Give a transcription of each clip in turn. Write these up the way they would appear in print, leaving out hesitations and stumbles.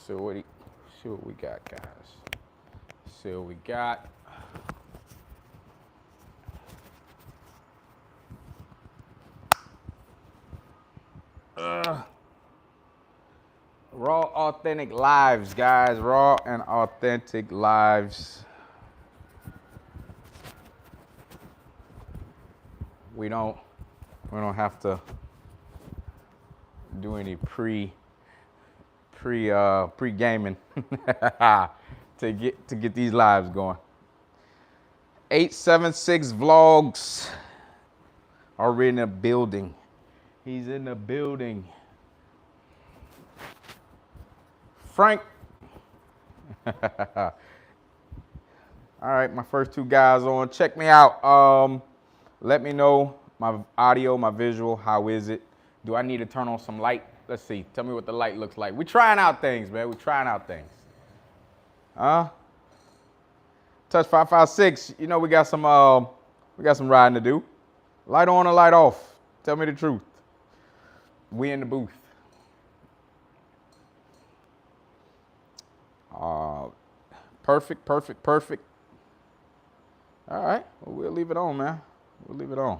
see what we got, guys. See what we got. Raw, authentic lives, guys. Raw and authentic lives. We don't have to do any pre-gaming to get these lives going. 876 vlogs are in the building. He's in the building. Frank. All right, my first two guys on. Check me out. Let me know my audio, my visual. How is it? Do I need to turn on some light? Let's see. Tell me what the light looks like. We're trying out things, man. We're trying out things. Touch 556. You know we got some riding to do. Light on or light off? Tell me the truth. We in the booth. Perfect. All right, well, we'll leave it on, man. We'll leave it on.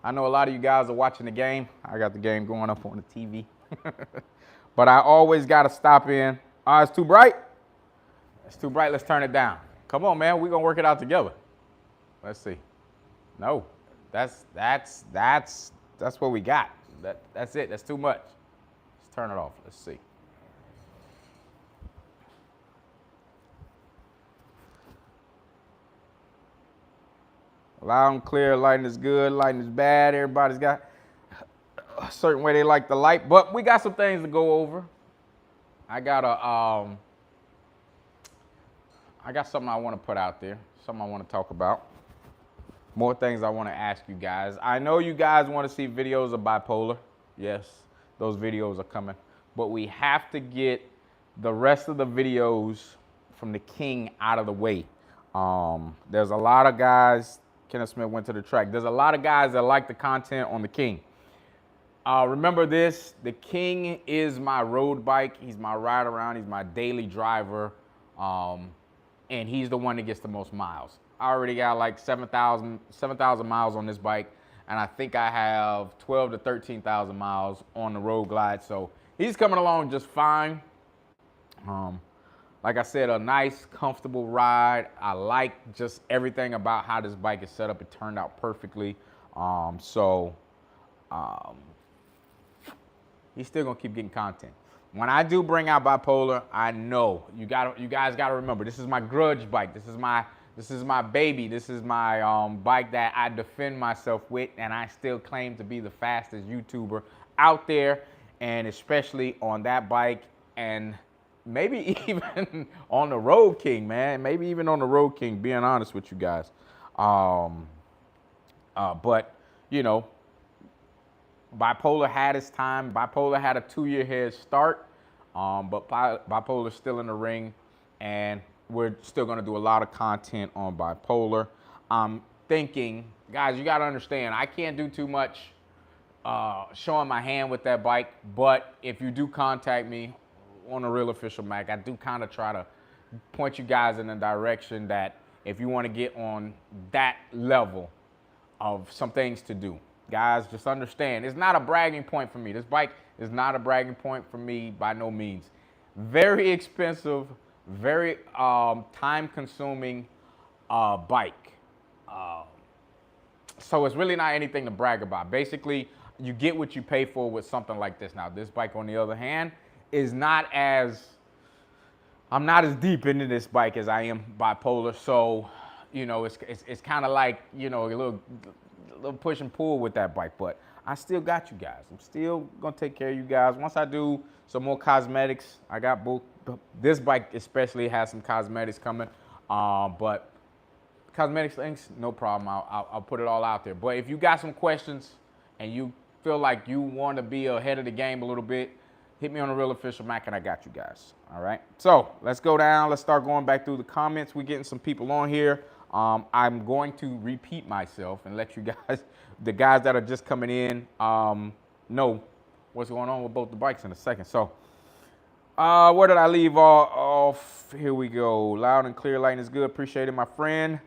I know a lot of you guys are watching the game. I got the game going up on the TV. But I always got to stop in. It's too bright? It's too bright. Let's turn it down. Come on, man. We're going to work it out together. Let's see. No, that's what we got. That's it. That's too much. Let's turn it off. Let's see. Loud and clear, lighting is good, lighting is bad. Everybody's got a certain way they like the light, but we got some things to go over. I got something I want to put out there, something I want to talk about. More things I want to ask you guys. I know you guys want to see videos of bipolar. Yes, those videos are coming, but we have to get the rest of the videos from the king out of the way. There's a lot of guys. Kenneth Smith went to the track. There's a lot of guys that like the content on the king. Remember this, the king is my road bike. He's my ride around. He's my daily driver. And he's the one that gets the most miles. I already got like 7,000 miles on this bike. And I think I have 12 to 13,000 miles on the road glide. So he's coming along just fine. Like I said, a nice, comfortable ride. I like just everything about how this bike is set up. It turned out perfectly. He's still gonna keep getting content. When I do bring out bipolar, I know you guys gotta remember, this is my grudge bike. This is my baby. This is my bike that I defend myself with, and I still claim to be the fastest YouTuber out there, and especially on that bike, and maybe even on the Road King, man. Maybe even on the Road King, being honest with you guys. But, you know, bipolar had its time. Bipolar had a 2-year head start, but bipolar's still in the ring, and we're still going to do a lot of content on bipolar. I'm thinking, guys, you got to understand, I can't do too much showing my hand with that bike, but if you do contact me on the real OfficialMac, I do kind of try to point you guys in the direction that if you want to get on that level of some things to do. Guys, just understand, it's not a bragging point for me. This bike is not a bragging point for me by no means. Very expensive, very time-consuming bike. So it's really not anything to brag about. Basically, you get what you pay for with something like this. Now, this bike, on the other hand, is not as, I'm not as deep into this bike as I am bipolar. So, you know, it's kind of like, you know, a little push and pull with that bike, but I still got you guys. I'm still gonna take care of you guys. Once I do some more cosmetics, I got both, this bike especially has some cosmetics coming, but cosmetics things, no problem. I'll put it all out there. But if you got some questions and you feel like you want to be ahead of the game a little bit, hit me on the real OfficialMac and I got you guys. All right. So let's go down. Let's start going back through the comments. We're getting some people on here. I'm going to repeat myself and let you guys, the guys that are just coming in, know what's going on with both the bikes in a second. So Where did I leave off? Here we go. Loud and clear lighting is good. Appreciate it, my friend.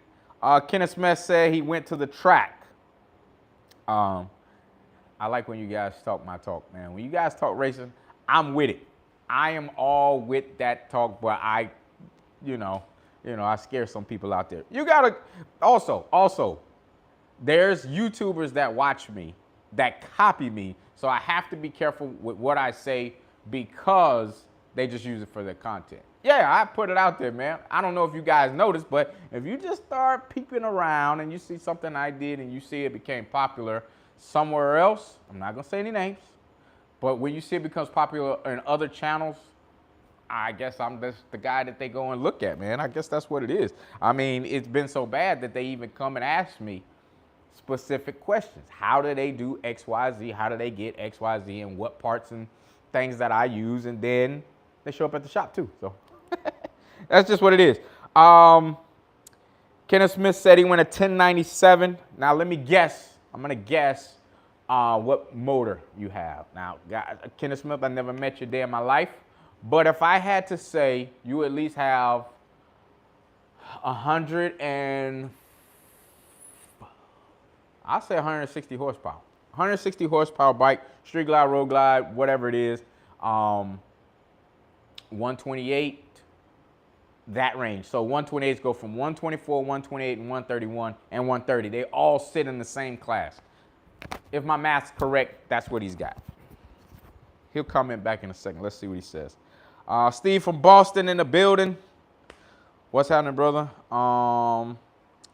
Kenneth Smith said he went to the track. I like when you guys talk my talk, man. When you guys talk racing, I'm with it. I am all with that talk, but I scare some people out there. You gotta also, there's YouTubers that watch me, that copy me, so I have to be careful with what I say because they just use it for their content. Yeah, I put it out there, man. I don't know if you guys noticed, but if you just start peeping around and you see something I did and you see it became popular somewhere else, I'm not gonna say any names, but when you see it becomes popular in other channels, I guess I'm just the guy that they go and look at, man. I guess that's what it is. I mean, it's been so bad that they even come and ask me specific questions. How do they do X, Y, Z? How do they get X, Y, Z? And what parts and things that I use? And then they show up at the shop too. So that's just what it is. Kenneth Smith said he went a 1097. Now let me guess. I'm gonna guess what motor you have. Now, guys, Kenneth Smith, I never met you a day in my life. But if I had to say, you at least have 160 horsepower. 160 horsepower bike, street glide, road glide, whatever it is. 128, that range. So 128s go from 124, 128, and 131, and 130. They all sit in the same class. If my math's correct, that's what he's got. He'll comment back in a second. Let's see what he says. Steve from Boston in the building. What's happening, brother?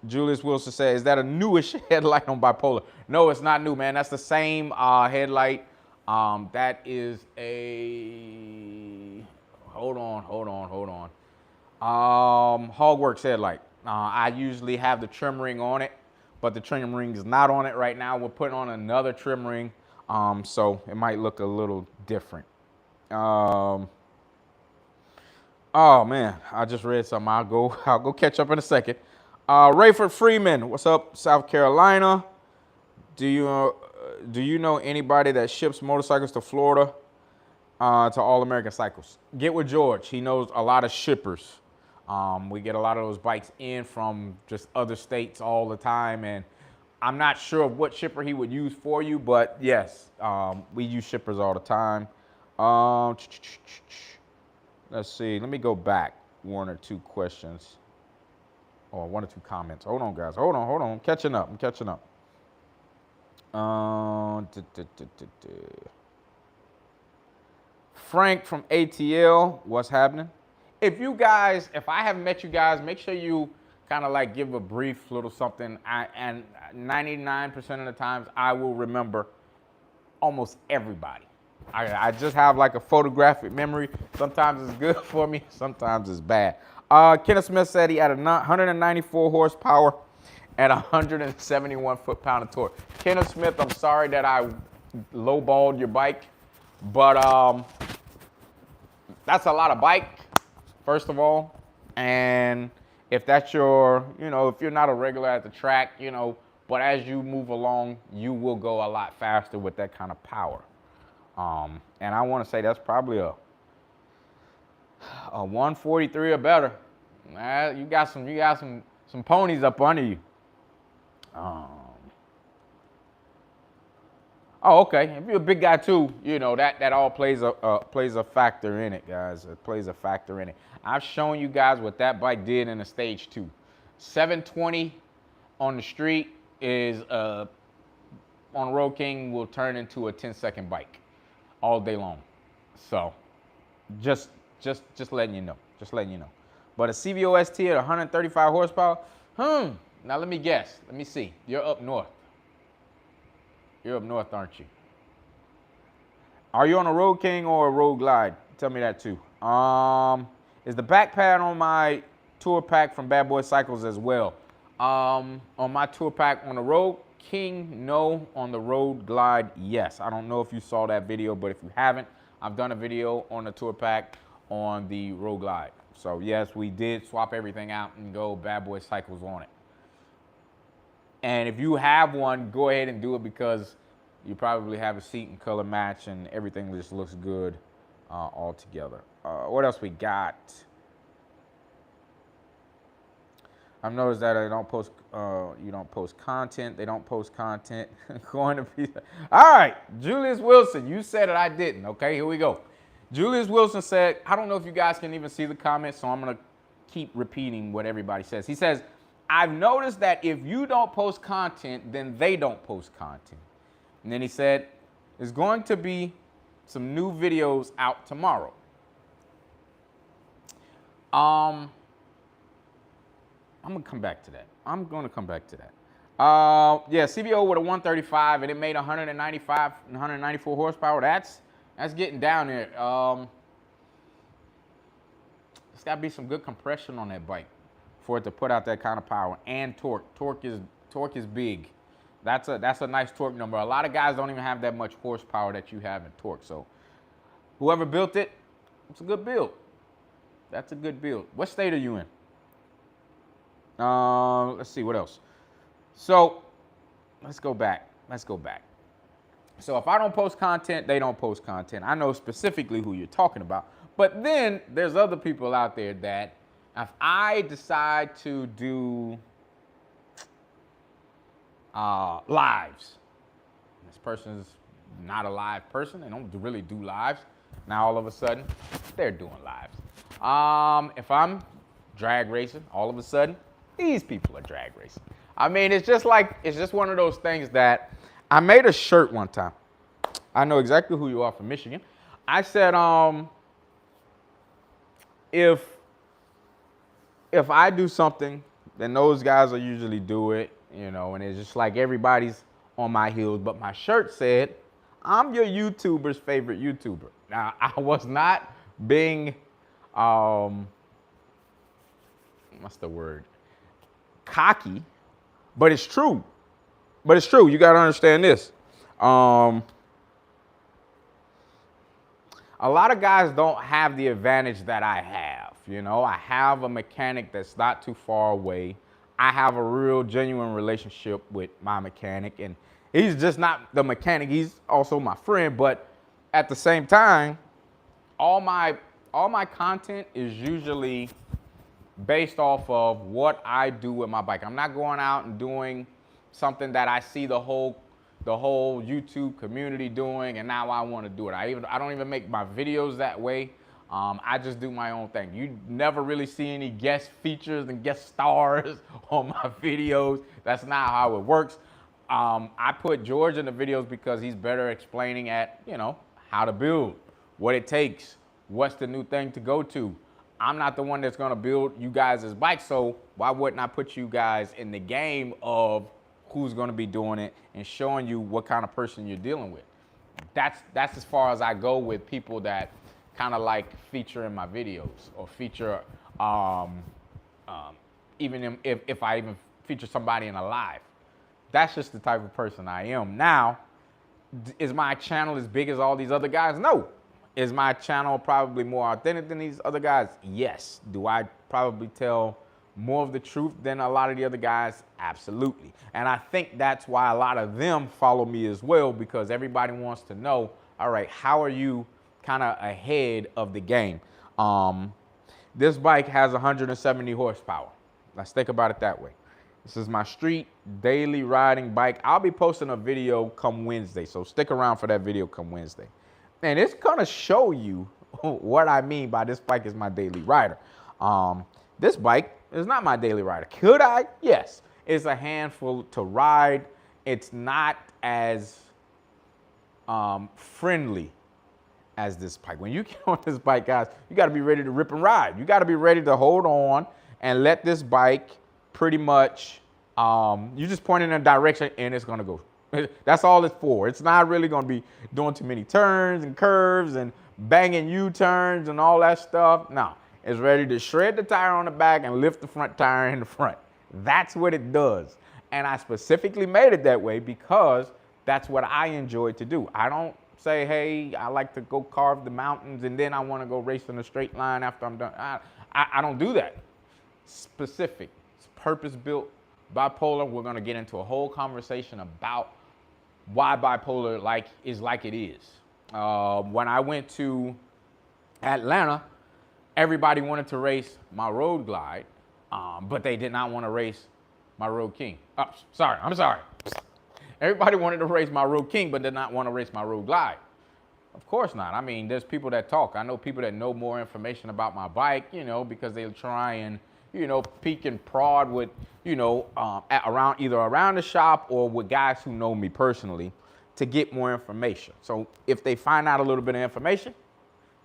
Julius Wilson said, is that a newish headlight on bipolar? No, it's not new, man. That's the same headlight. That is a, hold on. Hogworks headlight. I usually have the trim ring on it, but the trim ring is not on it right now. We're putting on another trim ring, so it might look a little different. Oh man, I just read something. I'll go catch up in a second. Rayford Freeman, what's up, South Carolina? Do you know anybody that ships motorcycles to Florida to All American Cycles? Get with George. He knows a lot of shippers. We get a lot of those bikes in from just other states all the time, and I'm not sure of what shipper he would use for you, but yes, we use shippers all the time. Let's see. Let me go back one or two questions. Or one or two comments. Hold on, guys. Hold on. I'm catching up. Frank from ATL, what's happening? If I haven't met you guys, make sure you kind of like give a brief little something. And 99% of the times, I will remember almost everybody. I just have like a photographic memory. Sometimes it's good for me, sometimes it's bad. Kenneth Smith said he had 194 horsepower and 171 foot-pound of torque. Kenneth Smith, I'm sorry that I lowballed your bike, but that's a lot of bike, first of all. And if that's your, if you're not a regular at the track, but as you move along, you will go a lot faster with that kind of power. And I want to say that's probably a 143 or better. You got some ponies up under you. Oh, okay. If you're a big guy too, that all plays a factor in it, guys. It plays a factor in it. I've shown you guys what that bike did in the stage 2. 720 on the street is on Road King will turn into a 10-second bike all day long. So just letting you know. But a CVO ST at 135 horsepower, now let me guess. Let me see. You're up north. You're up north, aren't you? Are you on a Road King or a Road Glide? Tell me that too. Is the back pad on my tour pack from badboyzcyclez as well? On my tour pack on the Road King, no. On the Road Glide, yes. I don't know if you saw that video, but if you haven't, I've done a video on the tour pack on the Road Glide. So yes, we did swap everything out and go badboyzcyclez on it. And if you have one, go ahead and do it because you probably have a seat and color match and everything just looks good altogether. What else we got? I've noticed that I don't post. You don't post content. They don't post content. Going to be. All right, Julius Wilson. You said it. I didn't. Okay, here we go. Julius Wilson said, I don't know if you guys can even see the comments, so I'm gonna keep repeating what everybody says. He says, I've noticed that if you don't post content, then they don't post content. And then he said, there's going to be some new videos out tomorrow. I'm gonna come back to that. Yeah, CBO with a 135 and it made 195, 194 horsepower. That's getting down there. There's gotta be some good compression on that bike for it to put out that kind of power, and torque. Torque is big. That's a nice torque number. A lot of guys don't even have that much horsepower that you have in torque. So whoever built it, it's a good build. That's a good build. What state are you in? Let's see, what else? So let's go back. So if I don't post content, they don't post content. I know specifically who you're talking about. But then there's other people out there that if I decide to do lives, this person's not a live person. They don't really do lives. Now all of a sudden, they're doing lives. If I'm drag racing, all of a sudden, these people are drag racing. I mean, it's just one of those things that I made a shirt one time. I know exactly who you are from Michigan. I said, if I do something, then those guys will usually do it, you know, and it's just like everybody's on my heels. But my shirt said, I'm your YouTuber's favorite YouTuber. Now, I was not being, what's the word? Cocky, but it's true. You got to understand this. A lot of guys don't have the advantage that I have. You know, I have a mechanic that's not too far away. I have a real genuine relationship with my mechanic, and he's just not the mechanic. He's also my friend, but at the same time, all my content is usually based off of what I do with my bike. I'm not going out and doing something that I see the whole YouTube community doing, and now I want to do it. I don't even make my videos that way. I just do my own thing. You never really see any guest features and guest stars on my videos. That's not how it works. I put George in the videos because he's better explaining how to build, what it takes, what's the new thing to go to. I'm not the one that's gonna build you guys' bikes, so why wouldn't I put you guys in the game of who's gonna be doing it and showing you what kind of person you're dealing with? That's as far as I go with people that kind of like feature in my videos or feature, even if I even feature somebody in a live. That's just the type of person I am. Now, is my channel as big as all these other guys? No. Is my channel probably more authentic than these other guys? Yes. Do I probably tell more of the truth than a lot of the other guys? Absolutely. And I think that's why a lot of them follow me as well, because everybody wants to know, all right, how are you kind of ahead of the game? This bike has 170 horsepower. Let's think about it that way. This is my street daily riding bike. I'll be posting a video come Wednesday, so stick around for that video come Wednesday. And it's gonna show you what I mean by this bike is my daily rider. This bike is not my daily rider. Could I? Yes. It's a handful to ride. It's not as friendly as this bike. When you get on this bike, guys, you gotta be ready to rip and ride. You gotta be ready to hold on and let this bike pretty much, you just point in a direction and it's gonna go. That's all it's for. It's not really gonna be doing too many turns and curves and banging U-turns and all that stuff. No, it's ready to shred the tire on the back and lift the front tire in the front. That's what it does. And I specifically made it that way because that's what I enjoy to do. I don't say, hey, I like to go carve the mountains and then I wanna go race in a straight line after I'm done. I don't do that. Specific, it's purpose-built. Bipolar, we're gonna get into a whole conversation about why bipolar is like it is. When I went to Atlanta, everybody wanted to race my road glide, but they did not want to race my Road King. Oh, sorry, I'm sorry. Everybody wanted to race my Road King, but did not want to race my Road Glide. Of course not. I mean, there's people that talk. I know people that know more information about my bike, you know, because they try and, you know, peek and prod with, you know, either around the shop or with guys who know me personally to get more information. So if they find out a little bit of information,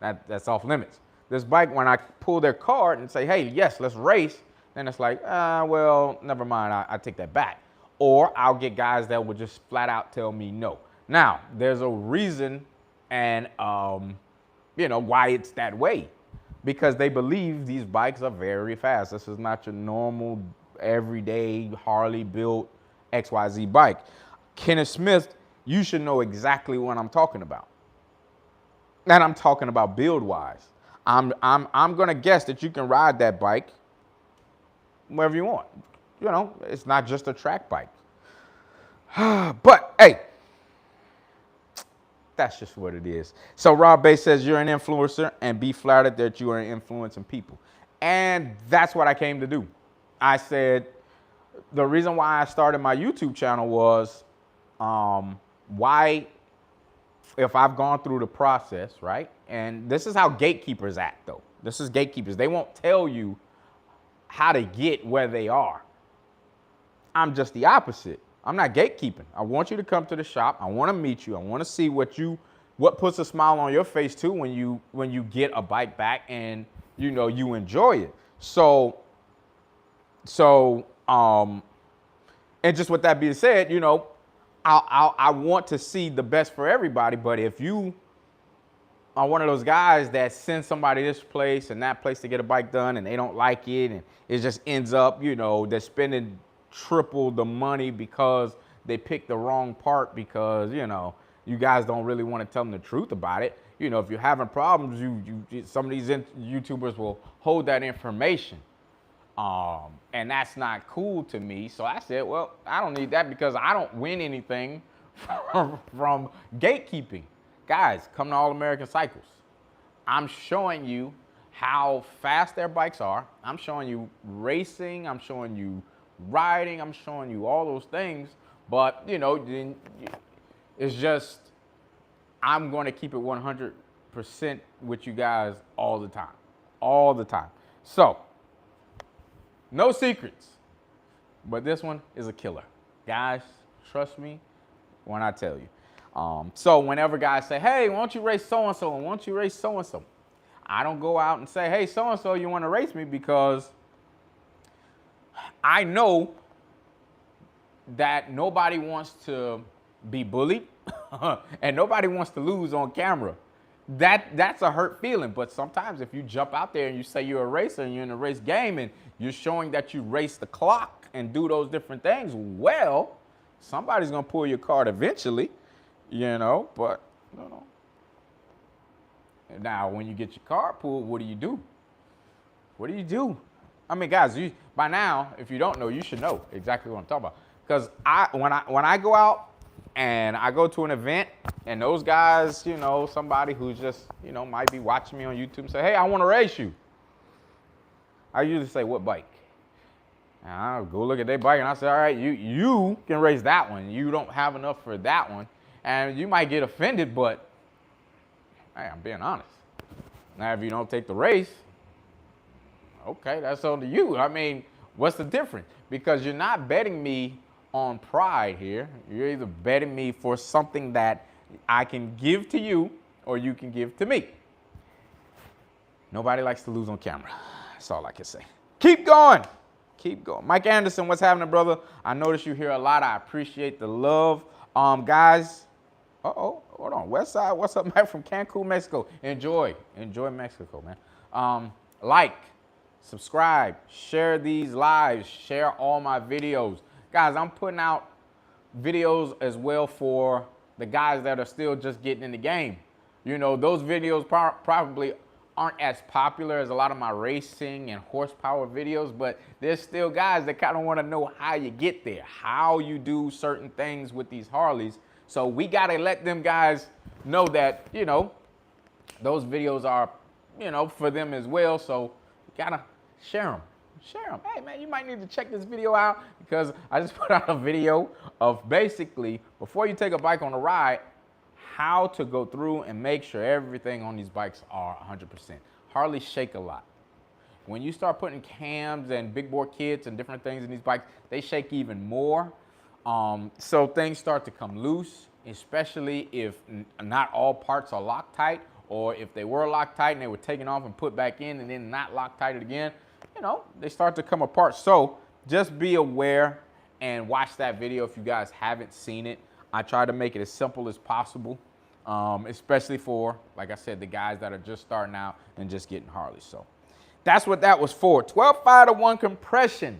that's off limits. This bike, when I pull their card and say, hey, yes, let's race, then it's like, well, never mind, I take that back. Or I'll get guys that will just flat out tell me no. Now, there's a reason and, you know, why it's that way. Because they believe these bikes are very fast. This is not your normal, everyday Harley-built XYZ bike. Kenneth Smith, you should know exactly what I'm talking about. And I'm talking about build-wise. I'm gonna guess that you can ride that bike wherever you want. You know, it's not just a track bike. But hey, that's just what it is. So Rob Bay says you're an influencer and be flattered that you are influencing people. And that's what I came to do. I said, the reason why I started my YouTube channel was, why, if I've gone through the process, right? And this is how gatekeepers act though. This is gatekeepers. They won't tell you how to get where they are. I'm just the opposite. I'm not gatekeeping. I want you to come to the shop. I want to meet you. I want to see what puts a smile on your face too when you get a bike back and you know you enjoy it. So and just with that being said, you know, I want to see the best for everybody. But if you are one of those guys that send somebody this place and that place to get a bike done and they don't like it and it just ends up, you know, they're spending triple the money because they picked the wrong part because, you know, you guys don't really want to tell them the truth about it. You know, if you're having problems, some of these YouTubers will hold that information. And that's not cool to me. So I said, well, I don't need that because I don't win anything from gatekeeping. Guys, come to allamericancycles. I'm showing you how fast their bikes are. I'm showing you racing. I'm showing you riding. I'm showing you all those things. But, you know, it's just, I'm going to keep it 100% with you guys all the time. All the time. So, no secrets. But this one is a killer. Guys, trust me when I tell you. So whenever guys say, hey, why don't you race so-and-so and why don't you race so-and-so? I don't go out and say, hey, so-and-so, you want to race me? Because I know that nobody wants to be bullied and nobody wants to lose on camera. That's a hurt feeling. But sometimes if you jump out there and you say you're a racer and you're in a race game and you're showing that you race the clock and do those different things, well, somebody's going to pull your card eventually, you know, but, you know. Now, when you get your card pulled, what do you do? What do you do? I mean, guys, by now, if you don't know, you should know exactly what I'm talking about. Because when I go out and I go to an event and those guys, you know, somebody who's just, you know, might be watching me on YouTube and say, hey, I want to race you. I usually say, what bike? And I'll go look at their bike and I say, all right, you can race that one. You don't have enough for that one. And you might get offended, but hey, I'm being honest. Now, if you don't take the race, okay, that's on to you. I mean, what's the difference? Because you're not betting me on pride here. You're either betting me for something that I can give to you or you can give to me. Nobody likes to lose on camera. That's all I can say. Keep going. Keep going. Mike Anderson, what's happening, brother? I notice you here a lot. I appreciate the love. Guys, hold on. Westside, what's up, Mike, from Cancun, Mexico? Enjoy Mexico, man. Like, subscribe, share these lives, share all my videos. Guys, I'm putting out videos as well for the guys that are still just getting in the game. You know, those videos probably aren't as popular as a lot of my racing and horsepower videos, but there's still guys that kind of want to know how you get there, how you do certain things with these Harleys. So we got to let them guys know that, you know, those videos are you know, for them as well. So you gotta share them. Share them. Hey man, you might need to check this video out because I just put out a video of basically before you take a bike on a ride, how to go through and make sure everything on these bikes are 100%. Harleys shake a lot. When you start putting cams and big bore kits and different things in these bikes, they shake even more. So things start to come loose, especially if not all parts are Loctite, or if they were Loctite and they were taken off and put back in and then not Loctite again, you know, they start to come apart. So just be aware and watch that video if you guys haven't seen it. I try to make it as simple as possible, especially for, like I said, the guys that are just starting out and just getting Harleys. So that's what that was for. 12.5-to-1 compression.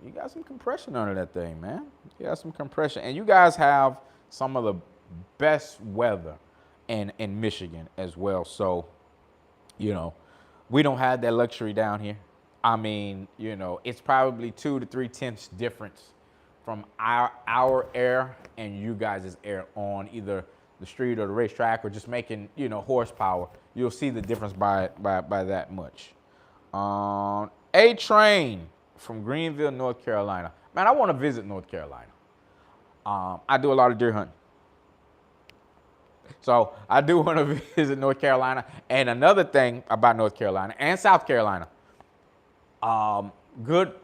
You got some compression under that thing, man. You got some compression. And you guys have some of the best weather in Michigan as well. So, you know, we don't have that luxury down here. I mean, you know, it's probably 2 to 3 tenths difference from our air and you guys' air on either the street or the racetrack or just making, you know, horsepower. You'll see the difference by that much. A-Train from Greenville, North Carolina. Man, I want to visit North Carolina. I do a lot of deer hunting. So I do want to visit North Carolina. And another thing about North Carolina and South Carolina, good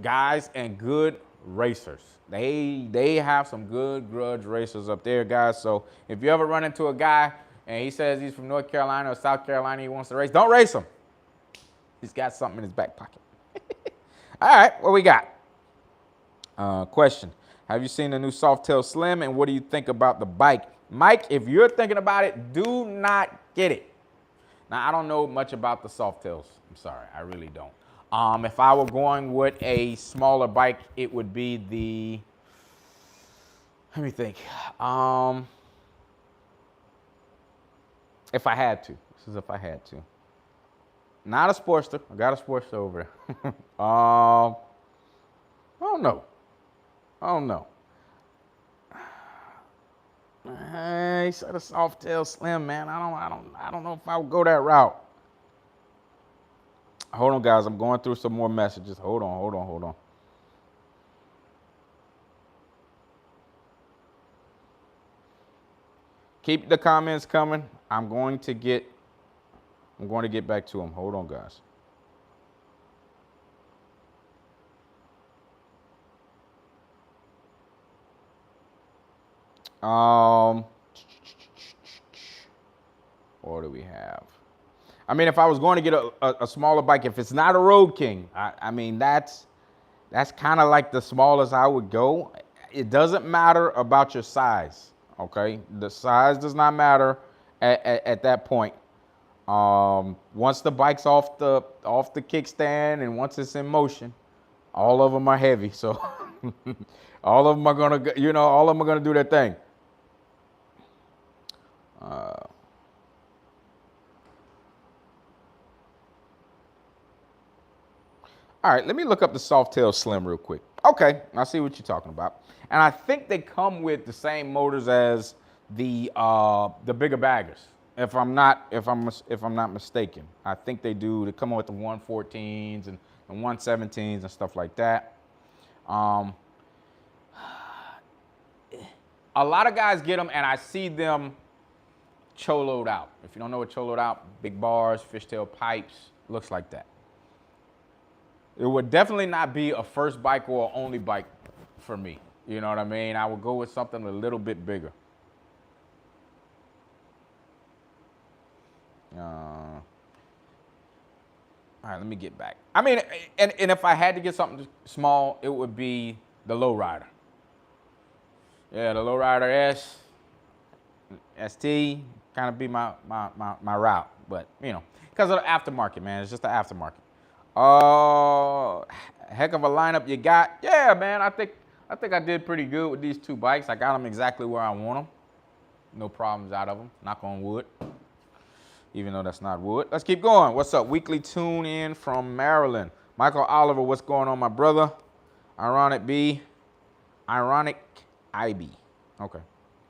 guys and good racers. They have some good grudge racers up there, guys. So if you ever run into a guy and he says he's from North Carolina or South Carolina, he wants to race, don't race him. He's got something in his back pocket. All right, what we got? Question. Have you seen the new Softail Slim and what do you think about the bike? Mike, if you're thinking about it, do not get it. Now, I don't know much about the Softails. I'm sorry, I really don't. If I were going with a smaller bike, it would be the, let me think. If I had to, this is if I had to. Not a Sportster. I got a Sportster over there. I don't know. He said a Softail Slim, man. I don't know if I would go that route. Hold on, guys. I'm going through some more messages. Hold on. Keep the comments coming. I'm going to get back to them. Hold on, guys. What do we have? I mean, if I was going to get a smaller bike, if it's not a Road King, I mean, that's kind of like the smallest I would go. It doesn't matter about your size, okay? The size does not matter at that point. Once the bike's off the kickstand and once it's in motion, all of them are heavy. So all of them are gonna, you know, all of them are gonna do their thing. All right, let me look up the Softail Slim real quick. Okay, I see what you're talking about. And I think they come with the same motors as the bigger baggers. If I'm not mistaken, I think they do. They come with the 114s and the 117s and stuff like that. A lot of guys get them, and I see them choloed out. If you don't know what choloed out, big bars, fishtail pipes, looks like that. It would definitely not be a first bike or only bike for me. You know what I mean? I would go with something a little bit bigger. All right, let me get back. I mean, and if I had to get something small, it would be the Lowrider. Yeah, the Lowrider ST kind of be my route. But, you know, because of the aftermarket, man. It's just the aftermarket. Heck of a lineup you got. Yeah, man, I think I did pretty good with these two bikes. I got them exactly where I want them. No problems out of them. Knock on wood. Even though that's not wood. Let's keep going. What's up? Weekly tune in from Maryland. Michael Oliver, what's going on, my brother? Ironic IB. Okay.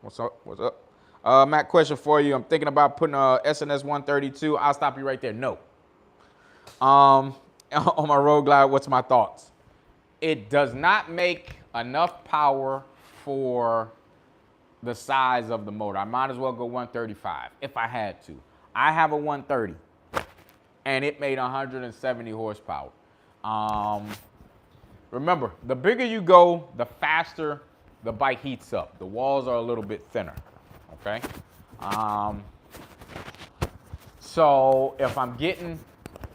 What's up? Matt, question for you. I'm thinking about putting a SNS 132. I'll stop you right there. No. On my road glide, what's my thoughts? It does not make enough power for the size of the motor. I might as well go 135 if I had to. I have a 130 and it made 170 horsepower. Remember, the bigger you go, the faster the bike heats up. The walls are a little bit thinner, okay? So if I'm getting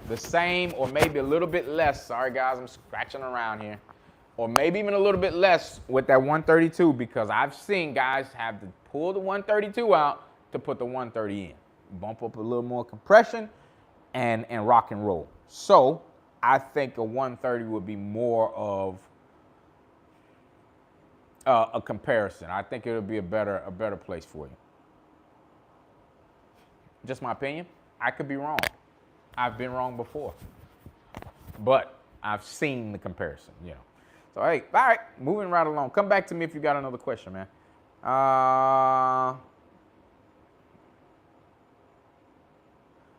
the same or maybe a little bit less, sorry guys, I'm scratching around here, or maybe even a little bit less with that 132, because I've seen guys have to pull the 132 out to put the 130 in. Bump up a little more compression and rock and roll. So I think a 130 would be more of a comparison. I think it would be a better place for you. Just my opinion. I could be wrong. I've been wrong before, but I've seen the comparison, you know. So, hey, all right, moving right along. Come back to me if you got another question, man.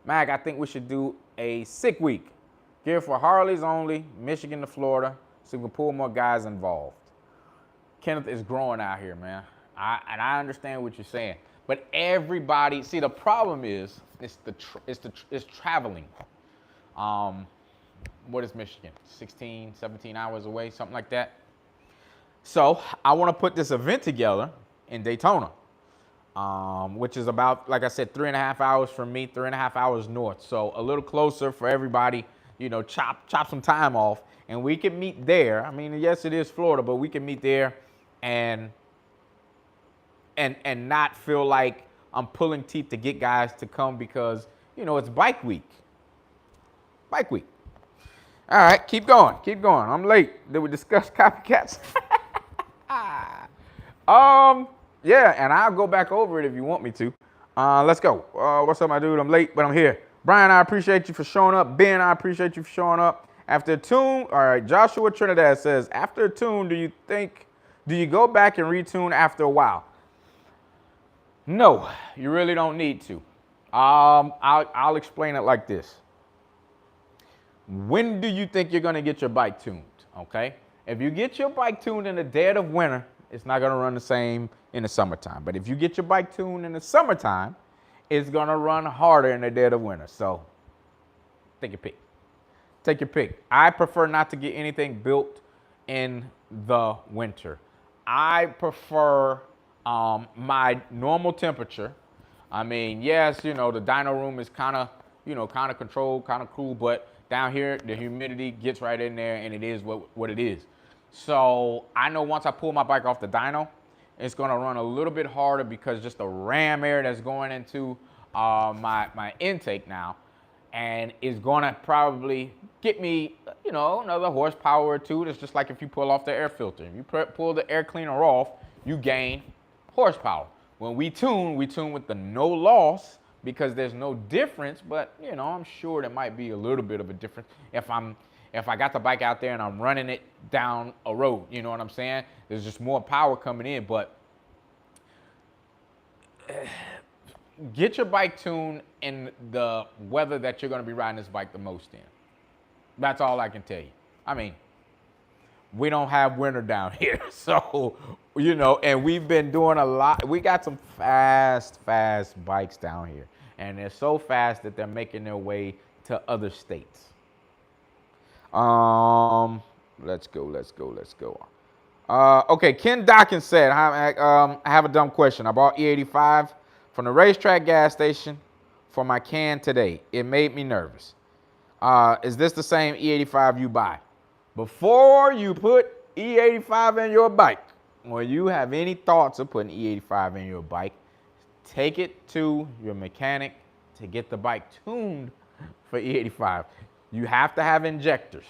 Mag, I think we should do a sick week. Gear for Harleys only, Michigan to Florida, so we can pull more guys involved. Kenneth is growing out here, man. I understand what you're saying. But everybody, see, the problem is it's traveling. What is Michigan? 16, 17 hours away, something like that. So I want to put this event together in Daytona, which is about, like I said, 3.5 hours from me, 3.5 hours north. So a little closer for everybody, you know, chop some time off, and we can meet there. I mean, yes, it is Florida, but we can meet there and not feel like I'm pulling teeth to get guys to come because, you know, it's bike week. Bike week. All right, keep going. I'm late. Did we discuss copycats? Yeah, and I'll go back over it if you want me to. Let's go. What's up, my dude? I'm late, but I'm here. Brian, I appreciate you for showing up. Ben, I appreciate you for showing up. After a tune, all right, Joshua Trinidad says, after a tune, do you go back and retune after a while? No, you really don't need to. I'll explain it like this. When do you think you're gonna get your bike tuned, okay? If you get your bike tuned in the dead of winter, it's not gonna run the same in the summertime. But if you get your bike tuned in the summertime, it's gonna run harder in the dead of winter. So take your pick. Take your pick. I prefer not to get anything built in the winter. I prefer my normal temperature. I mean, yes, you know, the dyno room is kind of controlled, kind of cool, but down here, the humidity gets right in there, and it is what it is. So I know once I pull my bike off the dyno, it's gonna run a little bit harder because just the ram air that's going into my intake now, and is gonna probably get me, you know, another horsepower or two. It's just like if you pull off the air filter. If you pull the air cleaner off, you gain horsepower. When we tune with the no loss, because there's no difference, but you know, I'm sure there might be a little bit of a difference if I got the bike out there and I'm running it down a road, you know what I'm saying? There's just more power coming in, but get your bike tuned in the weather that you're gonna be riding this bike the most in. That's all I can tell you. I mean, we don't have winter down here, so, you know, and we've been doing a lot. We got some fast bikes down here, and they're so fast that they're making their way to other states. Let's go. Okay, Ken Dawkins said, I have a dumb question. I bought E85 from the racetrack gas station for my can today. It made me nervous. Is this the same E85 you buy? Before you put E85 in your bike, when you have any thoughts of putting E85 in your bike, take it to your mechanic to get the bike tuned for E85. You have to have injectors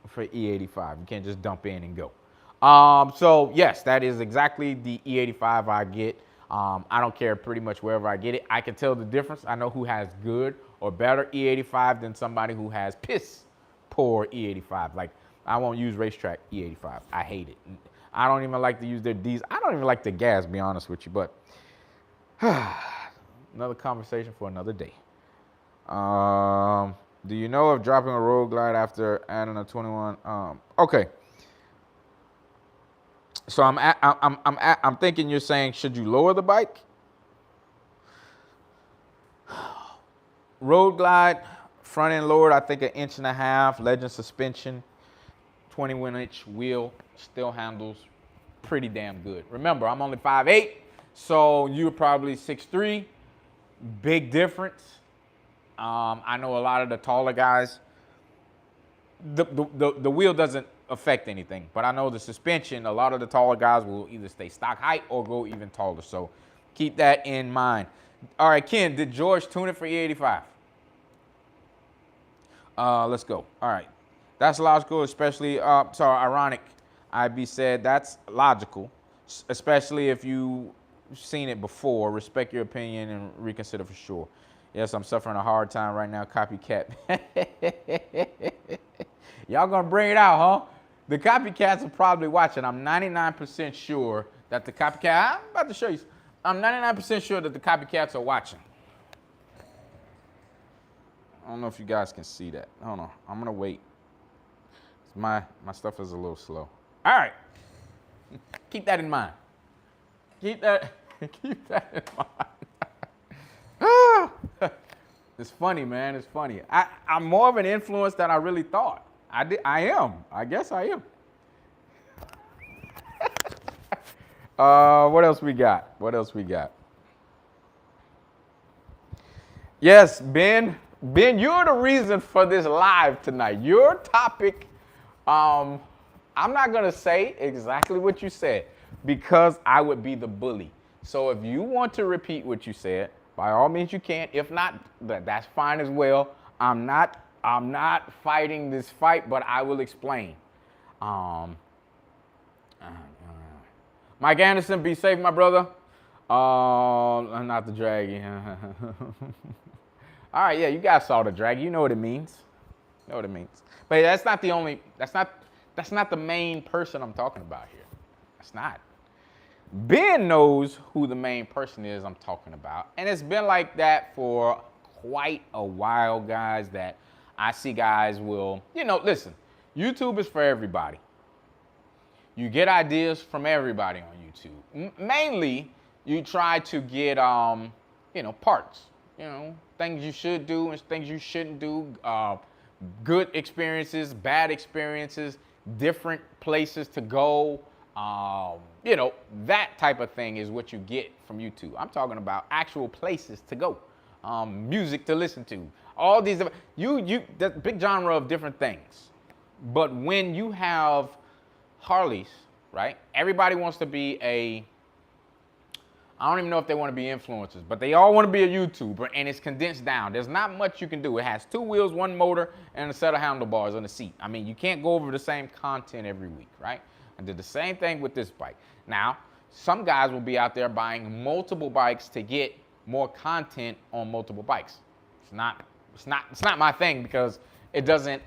for E85. You can't just dump in and go. So yes, that is exactly the E85 I get. I don't care pretty much wherever I get it. I can tell the difference. I know who has good or better E85 than somebody who has piss poor E85. Like, I won't use racetrack E85. I hate it. I don't even like to use their diesel. I don't even like the gas, to be honest with you. But Another conversation for another day. Do you know of dropping a road glide after adding a 21? Okay. So I'm thinking you're saying, should you lower the bike? Road glide, front end lowered, I think 1.5 inches, Legend suspension, 21-inch wheel, still handles pretty damn good. Remember, I'm only 5'8", so you're probably 6'3", big difference. I know a lot of the taller guys, the wheel doesn't affect anything, but I know the suspension, a lot of the taller guys will either stay stock height or go even taller, so keep that in mind. All right, Ken, did George tune it for E85? Let's go. All right. That's logical, especially, ironic. IB said that's logical, especially if you've seen it before. Respect your opinion and reconsider for sure. Yes, I'm suffering a hard time right now, copycat. Y'all gonna bring it out, huh? The copycats are probably watching. I'm 99% sure that the copycat, I'm about to show you. I'm 99% sure that the copycats are watching. I don't know if you guys can see that. Hold on, I'm gonna wait. My stuff is a little slow. All right, keep that in mind. Keep that in mind. It's funny, man. It's funny. I'm more of an influence than I really thought. I am. I guess I am. What else we got? What else we got? Yes, Ben. Ben, you're the reason for this live tonight. Your topic, I'm not going to say exactly what you said because I would be the bully. So if you want to repeat what you said, by all means you can. If not, that's fine as well. I'm not fighting this fight, but I will explain. Mike Anderson, be safe, my brother. Not the draggy. All right, yeah, you guys saw the drag. You know what it means. You know what it means. But that's not the only, that's not the main person I'm talking about here. That's not. Ben knows who the main person is I'm talking about. And it's been like that for quite a while, guys, that I see guys will, listen, YouTube is for everybody. You get ideas from everybody on YouTube. Mainly, you try to get, parts. Things you should do and things you shouldn't do, good experiences, bad experiences, different places to go, that type of thing is what you get from YouTube. I'm talking about actual places to go, music to listen to, all these, that big genre of different things. But when you have Harleys, right, everybody wants to be I don't even know if they want to be influencers, but they all want to be a YouTuber, and it's condensed down. There's not much you can do. It has 2 wheels, 1 motor, and a set of handlebars on the seat. I mean, you can't go over the same content every week, right? I did the same thing with this bike. Now, some guys will be out there buying multiple bikes to get more content on multiple bikes. It's not my thing because it doesn't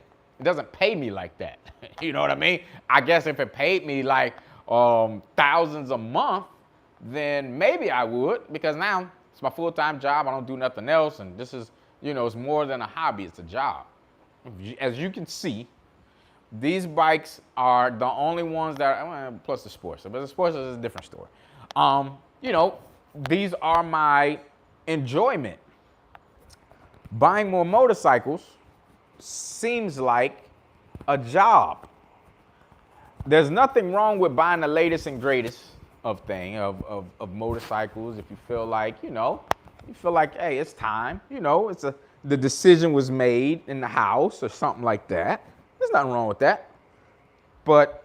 pay me like that. You know what I mean? I guess if it paid me like thousands a month, then maybe I would, because now it's my full-time job. I don't do nothing else, and this is, it's more than a hobby. It's a job. As you can see, these bikes are the only ones that, plus the Sportster, but the Sportster is a different story. These are my enjoyment. Buying more motorcycles seems like a job. There's nothing wrong with buying the latest and greatest of motorcycles. If you feel like, hey, it's time, the decision was made in the house or something like that. There's nothing wrong with that. But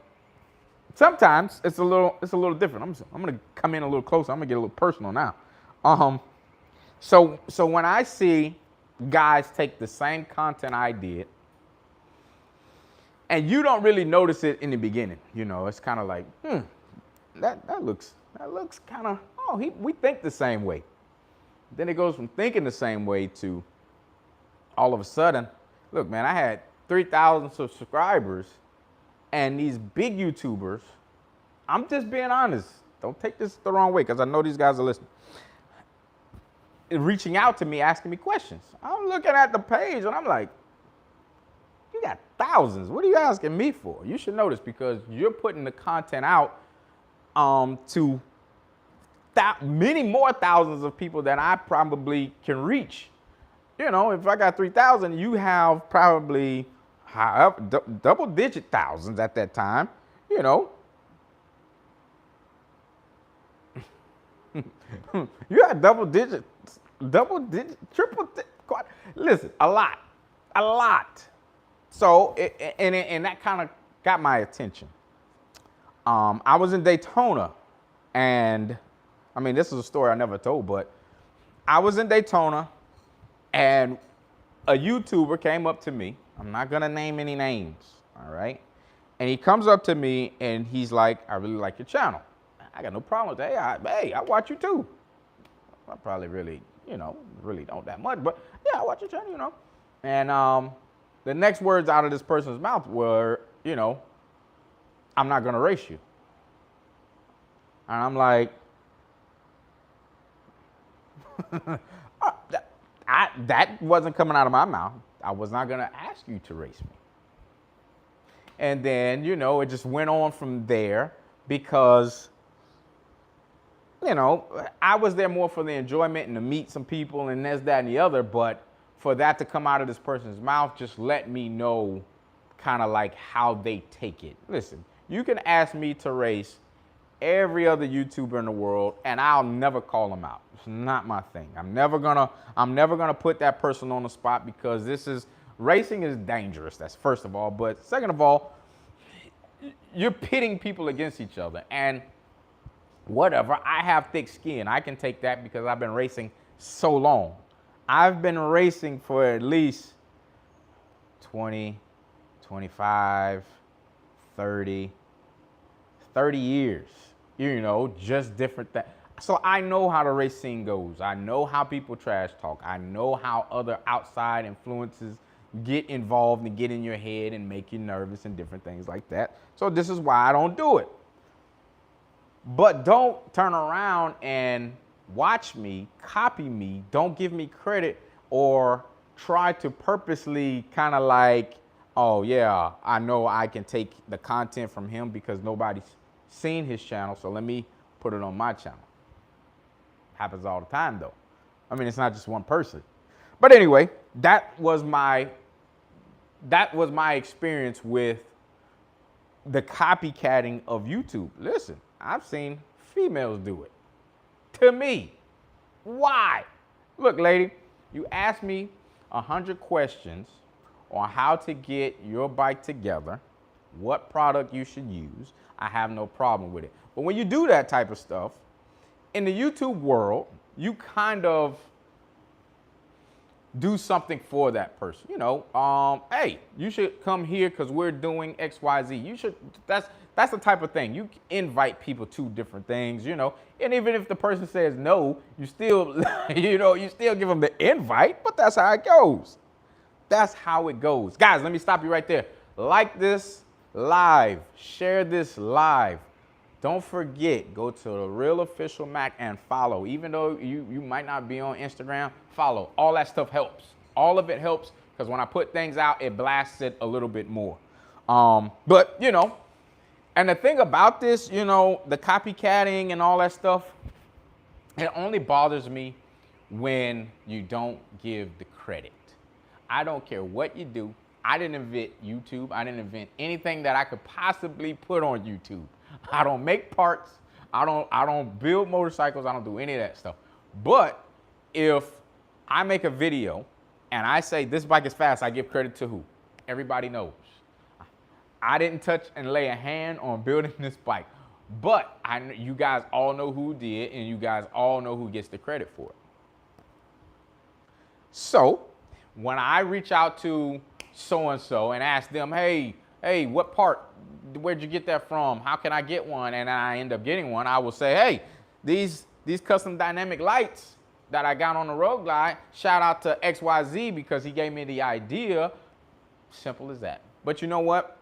sometimes it's a little different. I'm gonna come in a little closer. I'm gonna get a little personal now. So when I see guys take the same content I did, and you don't really notice it in the beginning, it's kind of like, that looks kind of, we think the same way. Then it goes from thinking the same way to all of a sudden, look, man, I had 3,000 subscribers, and these big YouTubers, I'm just being honest. Don't take this the wrong way, because I know these guys are listening. reaching out to me, asking me questions. I'm looking at the page and I'm like, you got thousands. What are you asking me for? You should know this because you're putting the content out to many more thousands of people that I probably can reach. You know, if I got 3,000, you have probably double-digit thousands at that time. You know, you got double-digit, triple. Listen, a lot. So, and that kind of got my attention. I was in Daytona, and I mean, this is a story I never told, but I was in Daytona, and a YouTuber came up to me. I'm not gonna name any names, all right? And he comes up to me and he's like, I really like your channel. I got no problem with that. Hey, I watch you too. I probably really don't that much, but yeah, I watch your channel, you know. And the next words out of this person's mouth were, you know, I'm not gonna race you. And I'm like, that wasn't coming out of my mouth. I was not gonna ask you to race me. And then, you know, it just went on from there because, you know, I was there more for the enjoyment and to meet some people and this, that, and the other, but for that to come out of this person's mouth just let me know kind of like how they take it. Listen, you can ask me to race every other YouTuber in the world and I'll never call them out. It's not my thing. I'm never gonna put that person on the spot because racing is dangerous. That's first of all, but second of all, you're pitting people against each other and whatever. I have thick skin. I can take that because I've been racing so long. I've been racing for at least 20, 25, 30 years, you know, just different things. So I know how the race scene goes. I know how people trash talk. I know how other outside influences get involved and get in your head and make you nervous and different things like that. So this is why I don't do it. But don't turn around and watch me, copy me, don't give me credit or try to purposely kind of like, oh yeah, I know I can take the content from him because nobody's seen his channel, so let me put it on my channel. Happens all the time though. I mean, it's not just one person. But anyway, that was my experience with the copycatting of YouTube. Listen, I've seen females do it. To me. Why? Look, lady, you asked me 100 questions on how to get your bike together, what product you should use. I have no problem with it. But when you do that type of stuff, in the YouTube world, you kind of do something for that person. You know, hey, you should come here because we're doing X, Y, Z. You should, that's the type of thing. You invite people to different things, you know, and even if the person says no, you still, you still give them the invite, but that's how it goes. That's how it goes. Guys, let me stop you right there. Like this live, share this live. Don't forget, go to the real OfficialMac and follow. Even though you might not be on Instagram, follow. All that stuff helps. All of it helps because when I put things out, it blasts it a little bit more. But, you know, and the thing about this, you know, the copycatting and all that stuff, it only bothers me when you don't give the credit. I don't care what you do. I didn't invent YouTube. I didn't invent anything that I could possibly put on YouTube. I don't make parts. I don't build motorcycles. I don't do any of that stuff. But if I make a video and I say this bike is fast, I give credit to who? Everybody knows. I didn't touch and lay a hand on building this bike. But you guys all know who did, and you guys all know who gets the credit for it. So when I reach out to so-and-so and ask them, hey, what part? Where'd you get that from? How can I get one? And I end up getting one. I will say, hey, these custom dynamic lights that I got on the roadglide, shout out to XYZ because he gave me the idea. Simple as that. But you know what?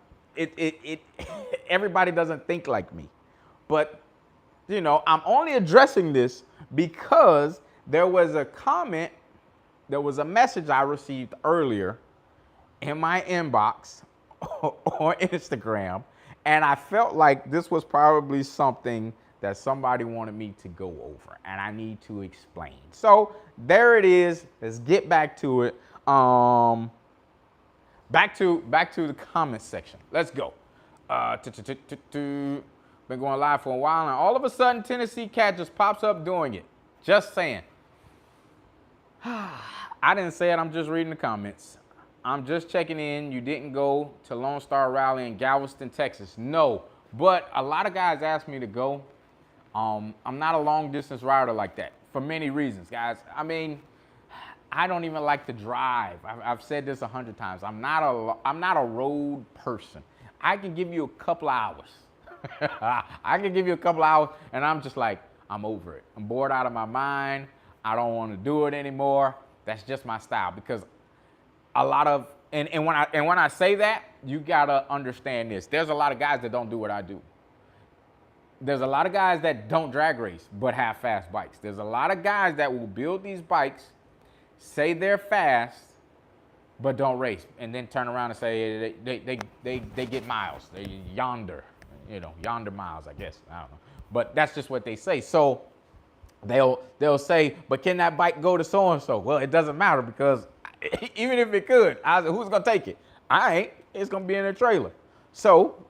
Everybody doesn't think like me. But, you know, I'm only addressing this because There was a comment, there was a message I received earlier in my inbox on Instagram, and I felt like this was probably something that somebody wanted me to go over, and I need to explain. So there it is. Let's get back to it. Back to the comment section. Let's go. Been going live for a while, and all of a sudden, Tennessee Cat just pops up doing it. Just saying. I didn't say it. I'm just reading the comments. I'm just checking in. You didn't go to Lone Star Rally in Galveston, Texas. No, but a lot of guys asked me to go. I'm not a long distance rider like that for many reasons, guys. I mean, I don't even like to drive. I've said this 100 times. I'm not a road person. I can give you a couple hours. I can give you a couple hours, and I'm just like, I'm over it. I'm bored out of my mind. I don't want to do it anymore. That's just my style, because a lot of and when I say that, you gotta understand this. There's a lot of guys that don't do what I do. There's a lot of guys that don't drag race but have fast bikes. There's a lot of guys that will build these bikes, say they're fast, but don't race, and then turn around and say they get miles. They yonder miles, I guess. I don't know. But that's just what they say. So they'll say, but can that bike go to so-and-so? Well, it doesn't matter, because even if it could, I said, who's gonna take it? I ain't. It's gonna be in a trailer. So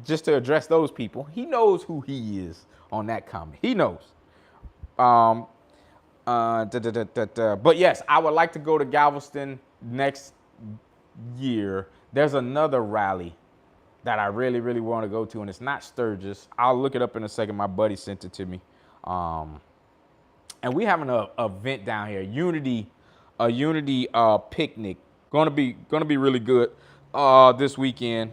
just to address those people, he knows who he is on that comment. He knows. But yes, I would like to go to Galveston next year. There's another rally that I really, really want to go to, and it's not Sturgis. I'll look it up in a second. My buddy sent it to me. And we having an event down here, a Unity picnic. Gonna be really good this weekend.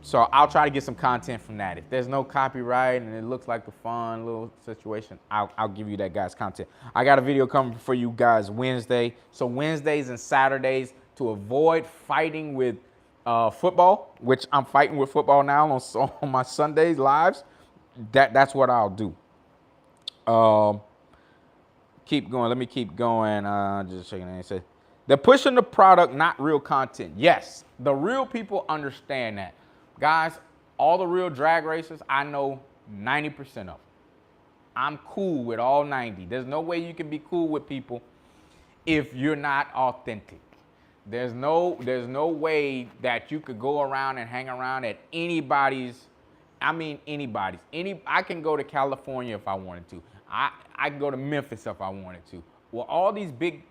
So I'll try to get some content from that. If there's no copyright and it looks like a fun little situation, I'll give you that guy's content. I got a video coming for you guys Wednesday. So Wednesdays and Saturdays, to avoid fighting with football, which I'm fighting with football now on my Sundays lives. That's what I'll do. Keep going. Let me keep going. Just checking in. Say they're pushing the product, not real content. Yes, the real people understand that. Guys, all the real drag racers, I know 90% of them. I'm cool with all 90. There's no way you can be cool with people if you're not authentic. There's no way that you could go around and hang around at anybody's. I mean anybody's. I can go to California if I wanted to. I can go to Memphis if I wanted to. Well, all these big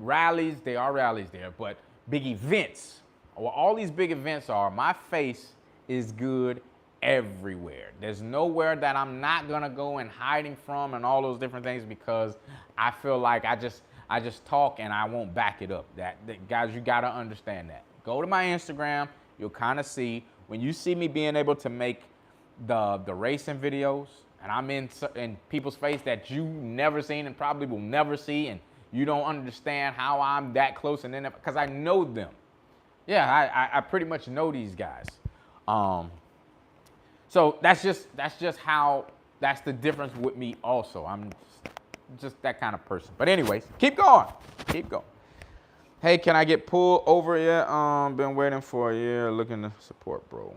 rallies, they are rallies there, but big events. Well, all these big events are, my face is good everywhere. There's nowhere that I'm not gonna go and hiding from and all those different things, because I feel like I just talk and I won't back it up. That guys, you gotta understand that. Go to my Instagram, you'll kind of see. When you see me being able to make the racing videos, and I'm in people's face that you never seen and probably will never see, and you don't understand how I'm that close, and then because I know them. Yeah, I pretty much know these guys. So that's just how, that's the difference with me also. I'm just that kind of person. But anyways, keep going. Keep going. Hey, can I get pulled over yet? Been waiting for a year, looking to support, bro.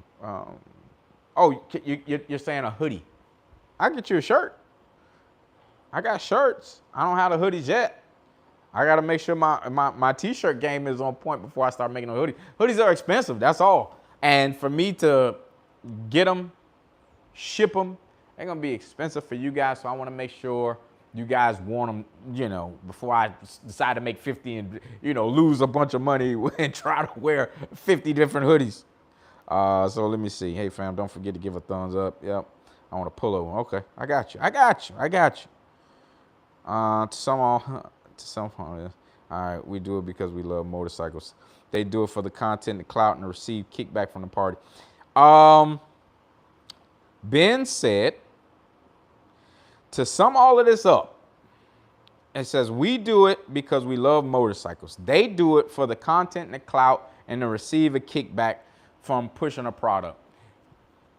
Oh, you're saying a hoodie. I'll get you a shirt. I got shirts. I don't have the hoodies yet. I got to make sure my t-shirt game is on point before I start making a hoodie. Hoodies are expensive, that's all. And for me to get them, ship them, they're going to be expensive for you guys. So I want to make sure you guys want them, before I decide to make 50 and, lose a bunch of money and try to wear 50 different hoodies. So let me see. Hey, fam, don't forget to give a thumbs up. Yep. I want to pull over. Okay. I got you. To some, all right, we do it because we love motorcycles. They do it for the content, the clout, and receive kickback from the party. Ben said, to sum all of this up, it says, we do it because we love motorcycles. They do it for the content and the clout and to receive a kickback from pushing a product.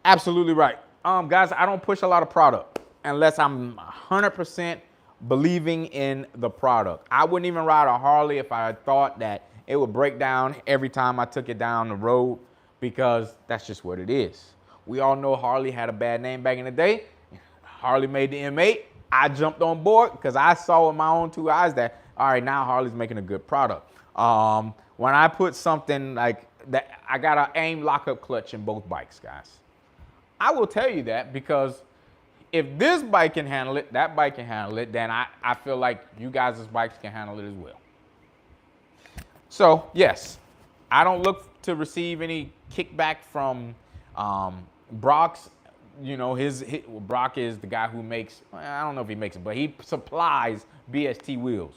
Absolutely right. Guys, I don't push a lot of product. unless I'm 100% believing in the product. I wouldn't even ride a Harley if I thought that it would break down every time I took it down the road, because that's just what it is. We all know Harley had a bad name back in the day. Harley made the M8. I jumped on board because I saw with my own two eyes that, all right, now Harley's making a good product. When I put something like that, I got an AIM lockup clutch in both bikes, guys. I will tell you that because if this bike can handle it, that bike can handle it, then I feel like you guys' bikes can handle it as well. So, yes, I don't look to receive any kickback from Brock's. You know, Brock is the guy who makes, I don't know if he makes it, but he supplies BST wheels,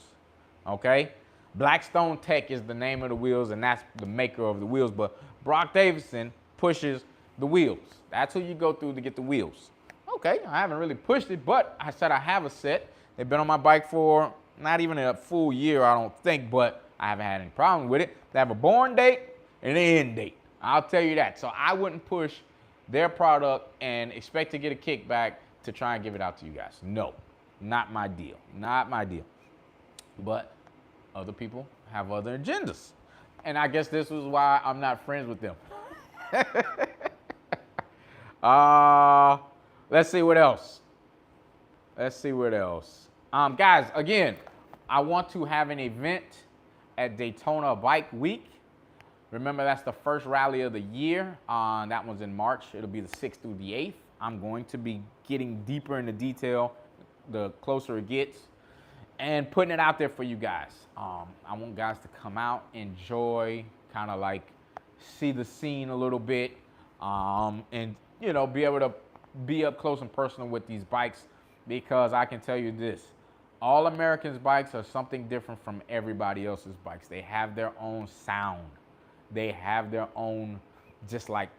okay? Blackstone Tech is the name of the wheels, and that's the maker of the wheels, but Brock Davidson pushes the wheels. That's who you go through to get the wheels. Okay, I haven't really pushed it, but I said I have a set. They've been on my bike for not even a full year, I don't think, but I haven't had any problem with it. They have a born date and an end date. I'll tell you that. So I wouldn't push their product and expect to get a kickback to try and give it out to you guys. No, not my deal. Not my deal. But other people have other agendas. And I guess this was why I'm not friends with them. Let's see what else. Let's see what else. Guys, again, I want to have an event at Daytona Bike Week. Remember, that's the first rally of the year. That one's in March. It'll be the 6th through the 8th. I'm going to be getting deeper into detail the closer it gets and putting it out there for you guys. I want guys to come out, enjoy, kind of like see the scene a little bit, and, you know, be able to be up close and personal with these bikes, because I can tell you this. All Americans' bikes are something different from everybody else's bikes. They have their own sound. They have their own, just like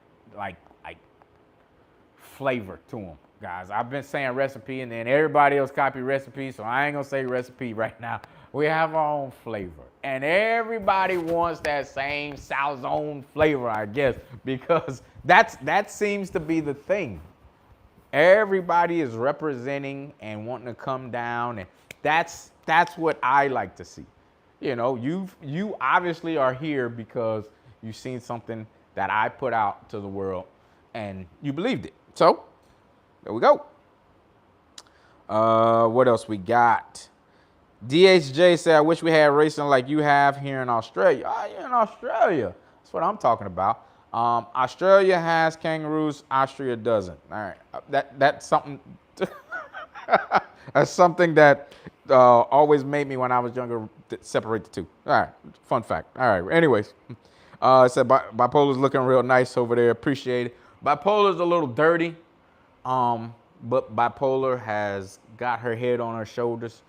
flavor to them, guys. I've been saying recipe, and then everybody else copy recipe, so I ain't gonna say recipe right now. We have our own flavor, and everybody wants that same South Zone flavor, I guess, because that seems to be the thing. Everybody is representing and wanting to come down, and that's what I like to see. You know, you obviously are here because you've seen something that I put out to the world and you believed it. So there we go. What else we got? DHJ said, I wish we had racing like you have here in Australia. Oh, you're in Australia. That's what I'm talking about. Australia has kangaroos, Austria doesn't. All right, that's something. That's something that always made me, when I was younger, separate the two. All right, fun fact. All right, anyways, it said Bipolar's looking real nice over there. Appreciate it. Bipolar's a little dirty, but Bipolar has got her head on her shoulders.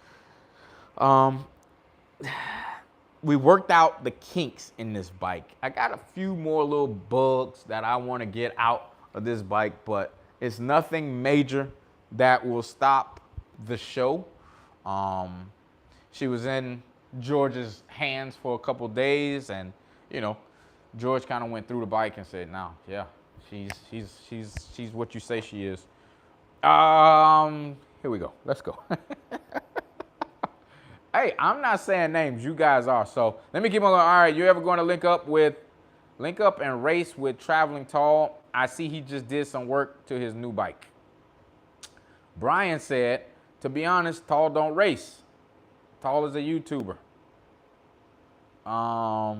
We worked out the kinks in this bike. I got a few more little bugs that I want to get out of this bike, but it's nothing major that will stop the show. She was in George's hands for a couple days, and you know, George kind of went through the bike and said, "No, yeah, she's what you say she is." Here we go. Let's go. Hey, I'm not saying names. You guys are. So let me keep on going. All right, you ever going to link up and race with Traveling Tall? I see he just did some work to his new bike. Brian said, to be honest, Tall don't race. Tall is a YouTuber. Oh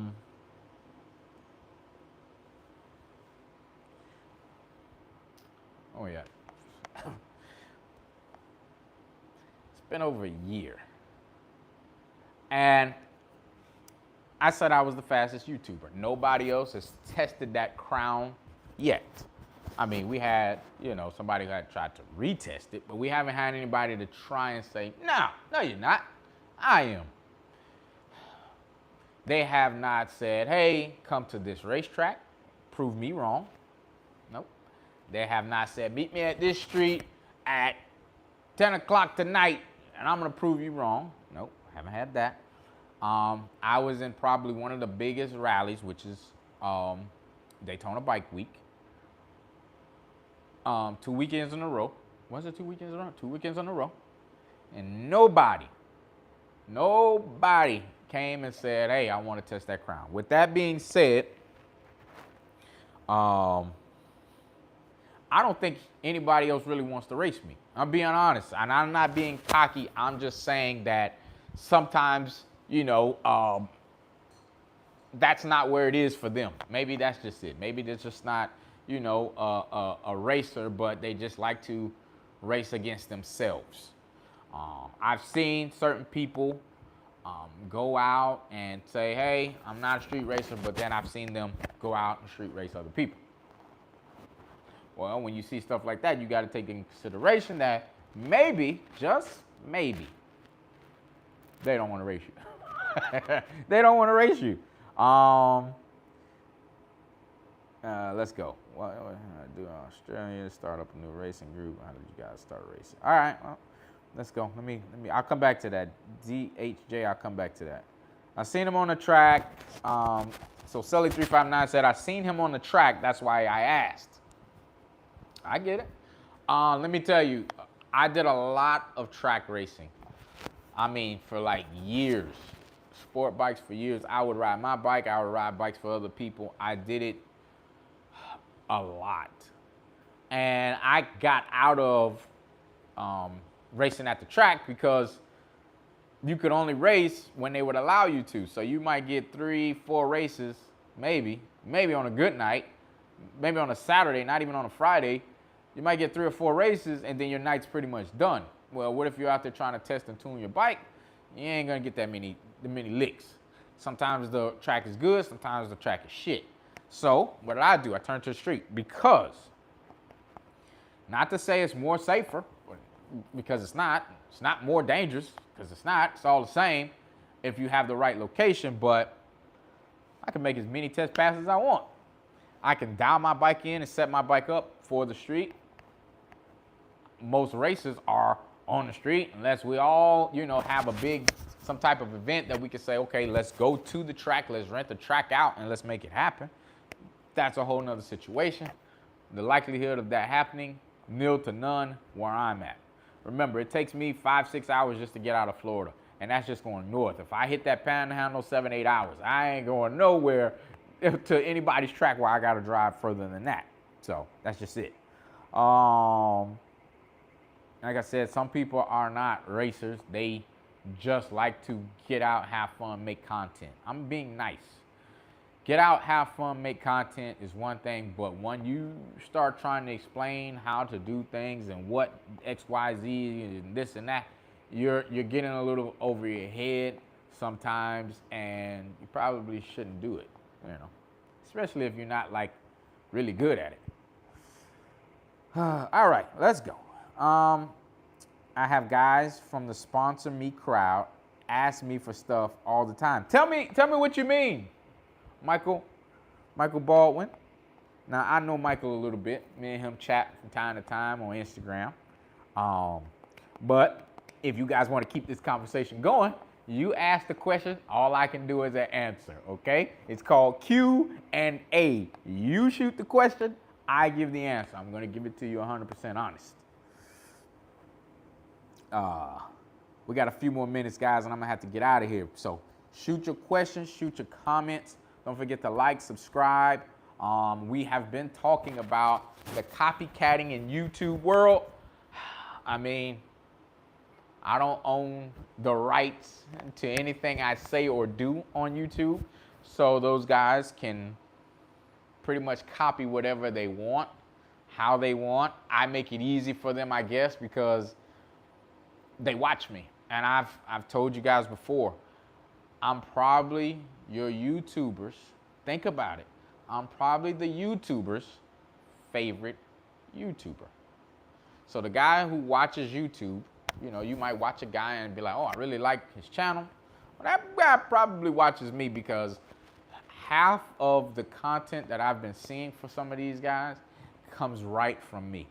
yeah. It's been over a year. And I said I was the fastest YouTuber. Nobody else has tested that crown yet. I mean, we had, you know, somebody who had tried to retest it, but we haven't had anybody to try and say, no, you're not. I am. They have not said, hey, come to this racetrack, prove me wrong. Nope. They have not said, meet me at this street at 10 o'clock tonight, and I'm going to prove you wrong. Nope, haven't had that. I was in probably one of the biggest rallies, which is Daytona Bike Week. 2 weekends in a row. Was it 2 weekends in a row? 2 weekends in a row. And nobody came and said, hey, I want to test that crown. With that being said, I don't think anybody else really wants to race me. I'm being honest, and I'm not being cocky. I'm just saying that sometimes, you know, that's not where it is for them. Maybe that's just it. Maybe they're just not, you know, a racer, but they just like to race against themselves. I've seen certain people go out and say, hey, I'm not a street racer, but then I've seen them go out and street race other people. Well, when you see stuff like that, you got to take into consideration that maybe, just maybe, they don't want to race you. They don't want to race you. Let's go. What do Australia start up a new racing group? How did you guys start racing? All right, well, let's go. Let me. I'll come back to that. DHJ, I'll come back to that. I seen him on the track. So Selly359 said, I seen him on the track. That's why I asked. I get it. Let me tell you, I did a lot of track racing. I mean, for like years. Sport bikes for years. I would ride my bike. I would ride bikes for other people. I did it a lot. And I got out of racing at the track because you could only race when they would allow you to. So you might get 3-4 races, maybe on a good night, maybe on a Saturday, not even on a Friday. You might get 3 or 4 races and then your night's pretty much done. Well, what if you're out there trying to test and tune your bike? You ain't gonna get that many licks. Sometimes the track is good, sometimes the track is shit. So what did I do? I turned to the street because, not to say it's more safer, because it's not more dangerous, because it's not, it's all the same if you have the right location, but I can make as many test passes as I want. I can dial my bike in and set my bike up for the street. Most races are on the street, unless we all, you know, have some type of event that we can say, okay, let's go to the track, let's rent the track out and let's make it happen. That's a whole nother situation. The likelihood of that happening, nil to none where I'm at. Remember, it takes me 5-6 hours just to get out of Florida, and that's just going north. If I hit that panhandle 7-8 hours, I ain't going nowhere to anybody's track where I got to drive further than that. So that's just it. Like I said, some people are not racers. They just like to get out, have fun, make content. I'm being nice. Get out, have fun, make content is one thing, but when you start trying to explain how to do things and what X, Y, Z and this and that, you're getting a little over your head sometimes, and you probably shouldn't do it, you know, especially if you're not like really good at it. All right, let's go. I have guys from the sponsor me crowd ask me for stuff all the time. Tell me what you mean, Michael Baldwin. Now, I know Michael a little bit. Me and him chat from time to time on Instagram. But if you guys want to keep this conversation going, you ask the question, all I can do is an answer, okay? It's called Q&A. You shoot the question, I give the answer. I'm going to give it to you 100% honest. We got a few more minutes, guys, and I'm going to have to get out of here. So shoot your questions, shoot your comments. Don't forget to like, subscribe. We have been talking about the copycatting in YouTube world. I mean, I don't own the rights to anything I say or do on YouTube. So those guys can pretty much copy whatever they want, how they want. I make it easy for them, I guess, because they watch me. And I've told you guys before, I'm probably your YouTubers. Think about it. I'm probably the YouTuber's favorite YouTuber. So the guy who watches YouTube, you know, you might watch a guy and be like, oh, I really like his channel. Well, that guy probably watches me because half of the content that I've been seeing for some of these guys comes right from me.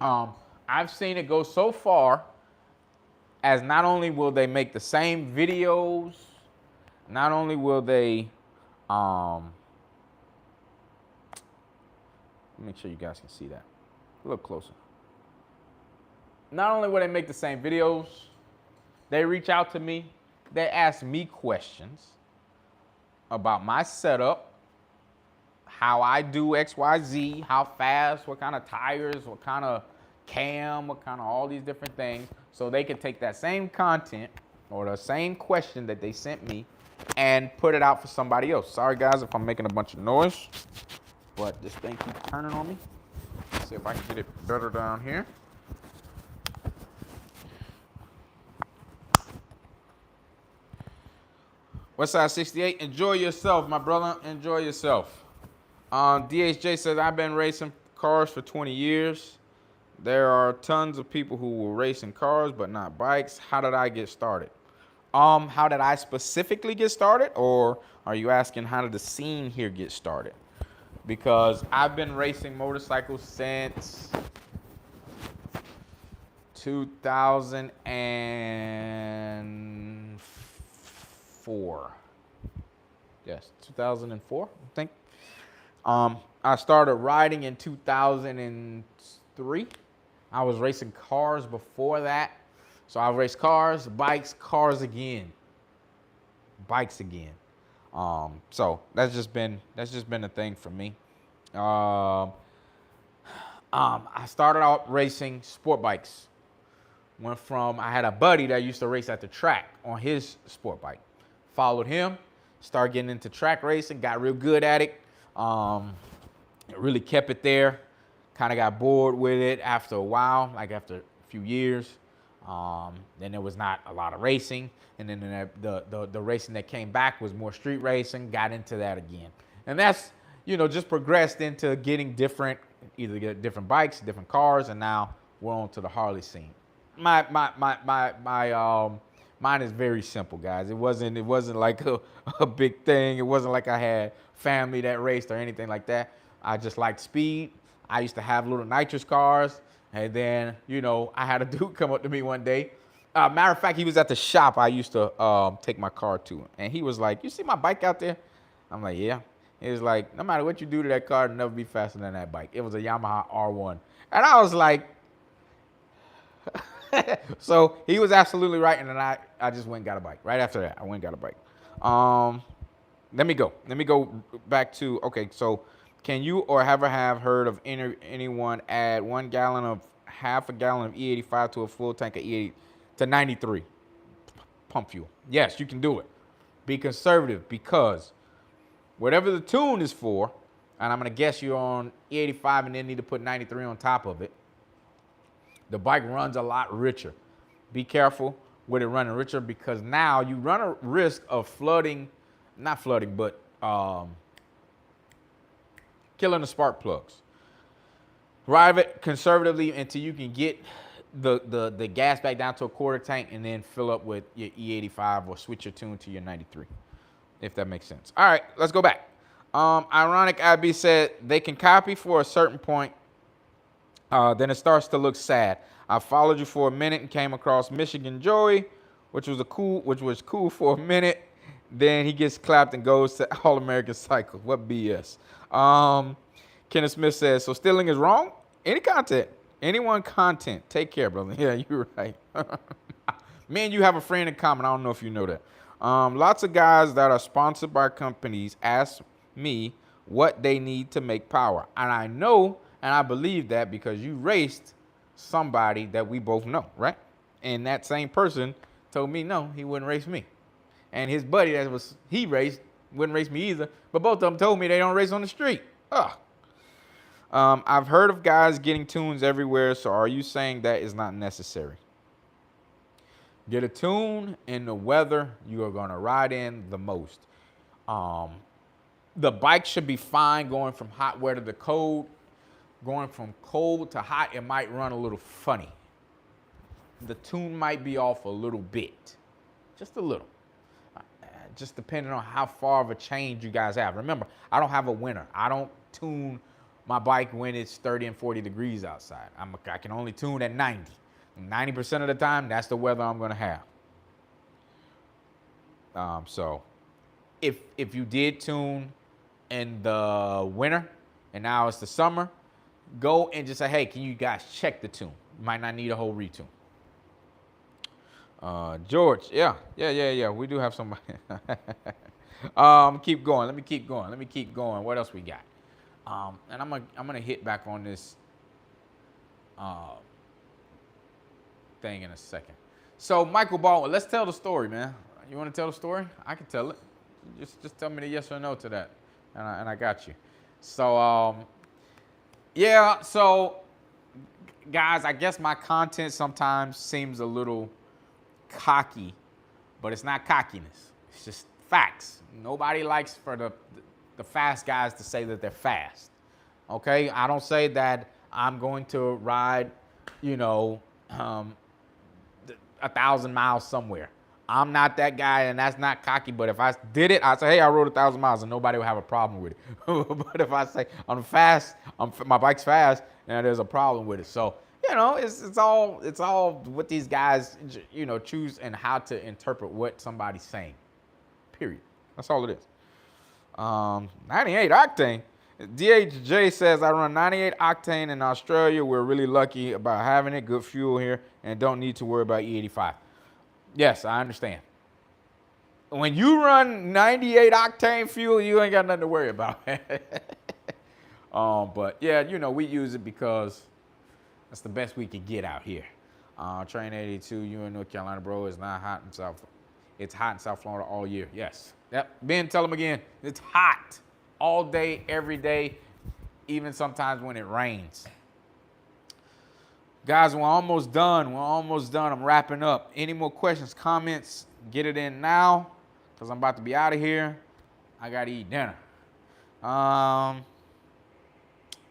I've seen it go so far as not only will they make the same videos, not only will they, make sure you guys can see that. A little closer. not only will they make the same videos, they reach out to me, they ask me questions about my setup, how I do XYZ, how fast, what kind of tires, what kind of cam, what kind of all these different things, so they can take that same content or the same question that they sent me and put it out for somebody else. Sorry guys if I'm making a bunch of noise, but this thing keeps turning on me. Let's see if I can get it better down here. Westside 68, enjoy yourself, my brother. Enjoy yourself. DHJ says, I've been racing cars for 20 years. There are tons of people who will race in cars, but not bikes. How did I get started? How did I specifically get started? Or are you asking how did the scene here get started? Because I've been racing motorcycles since 2004. Yes, 2004, I think. I started riding in 2003. I was racing cars before that. So I raced cars, bikes, cars again, bikes again. So that's just been a thing for me. I started out racing sport bikes. Went from, I had a buddy that used to race at the track on his sport bike. Followed him, started getting into track racing, got real good at it. Really kept it there. Kind of got bored with it after a while, like after a few years. Then there was not a lot of racing, and then the racing that came back was more street racing. Got into that again, and that's, you know, just progressed into getting different, either get different bikes, different cars, and now we're on to the Harley scene. Mine is very simple, guys. It wasn't like a big thing. It wasn't like I had family that raced or anything like that. I just liked speed. I used to have little nitrous cars. And then, you know, I had a dude come up to me one day. Matter of fact, he was at the shop I used to take my car to. And he was like, you see my bike out there? I'm like, yeah. He was like, no matter what you do to that car, it'll never be faster than that bike. It was a Yamaha R1. And I was like, so he was absolutely right. And then I just went and got a bike. Right after that, I went and got a bike. Let me go back to, okay, so can you or ever have heard of anyone add half a gallon of E85 to a full tank of E80 to 93 pump fuel? Yes, you can do it. Be conservative, because whatever the tune is for, and I'm gonna guess you're on E85 and then need to put 93 on top of it, the bike runs a lot richer. Be careful with it running richer, because now you run a risk of killing the spark plugs. Drive it conservatively until you can get the gas back down to a quarter tank, and then fill up with your E85 or switch your tune to your 93, if that makes sense. All right, let's go back. Ironic IB said they can copy for a certain point, then it starts to look sad. I followed you for a minute and came across Michigan Joey, which was cool for a minute. Then he gets clapped and goes to allamericancycles. What BS? Kenneth Smith says, so stealing is wrong? Anyone content. Take care, brother. Yeah, you're right. Me and you have a friend in common. I don't know if you know that. Lots of guys that are sponsored by companies ask me what they need to make power. And I know and I believe that because you raced somebody that we both know, right? And that same person told me no, he wouldn't race me. And his buddy he raced wouldn't race me either. But both of them told me they don't race on the street. Ugh. I've heard of guys getting tunes everywhere, so are you saying that is not necessary? Get a tune in the weather you are going to ride in the most. The bike should be fine going from hot weather to cold. Going from cold to hot, it might run a little funny. The tune might be off a little bit. Just a little. Just depending on how far of a change you guys have. Remember, I don't have a winter. I don't tune my bike when it's 30 and 40 degrees outside. I can only tune at 90. 90% of the time, that's the weather I'm going to have. So if you did tune in the winter and now it's the summer, go and just say, hey, can you guys check the tune? Might not need a whole retune. George, yeah. We do have somebody. Keep going. Let me keep going. What else we got? And I'm gonna hit back on this thing in a second. So Michael Baldwin, let's tell the story, man. You want to tell the story? I can tell it. Just tell me the yes or no to that, and I got you. So yeah. So guys, I guess my content sometimes seems a little cocky, but it's not cockiness. It's just facts. Nobody likes for the fast guys to say that they're fast. Okay, I don't say that I'm going to ride, 1,000 miles somewhere. I'm not that guy, and that's not cocky. But if I did it, I'd say, hey, I rode 1,000 miles, and nobody would have a problem with it. But if I say I'm fast, my bike's fast, and there's a problem with it. So it's all what these guys choose and how to interpret what somebody's saying. Period. That's all it is. 98 octane. DHJ says, I run 98 octane in Australia. We're really lucky about having it. Good fuel here and don't need to worry about E85. Yes, I understand. When you run 98 octane fuel, you ain't got nothing to worry about. But yeah, we use it because that's the best we could get out here. Train 82, you in North Carolina, bro. It's not hot in South. It's hot in South Florida all year. Yes. Yep. Ben, tell them again. It's hot all day, every day, even sometimes when it rains. Guys, we're almost done. I'm wrapping up. Any more questions, comments, get it in now because I'm about to be out of here. I got to eat dinner.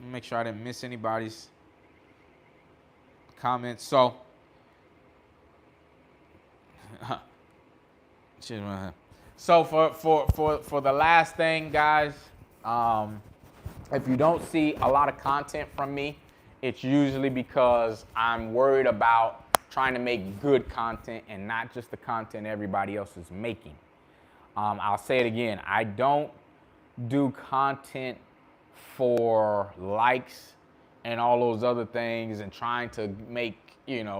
Make sure I didn't miss anybody's comments. So, for the last thing, guys, if you don't see a lot of content from me, it's usually because I'm worried about trying to make good content and not just the content everybody else is making. I'll say it again. I don't do content for likes and all those other things and trying to make,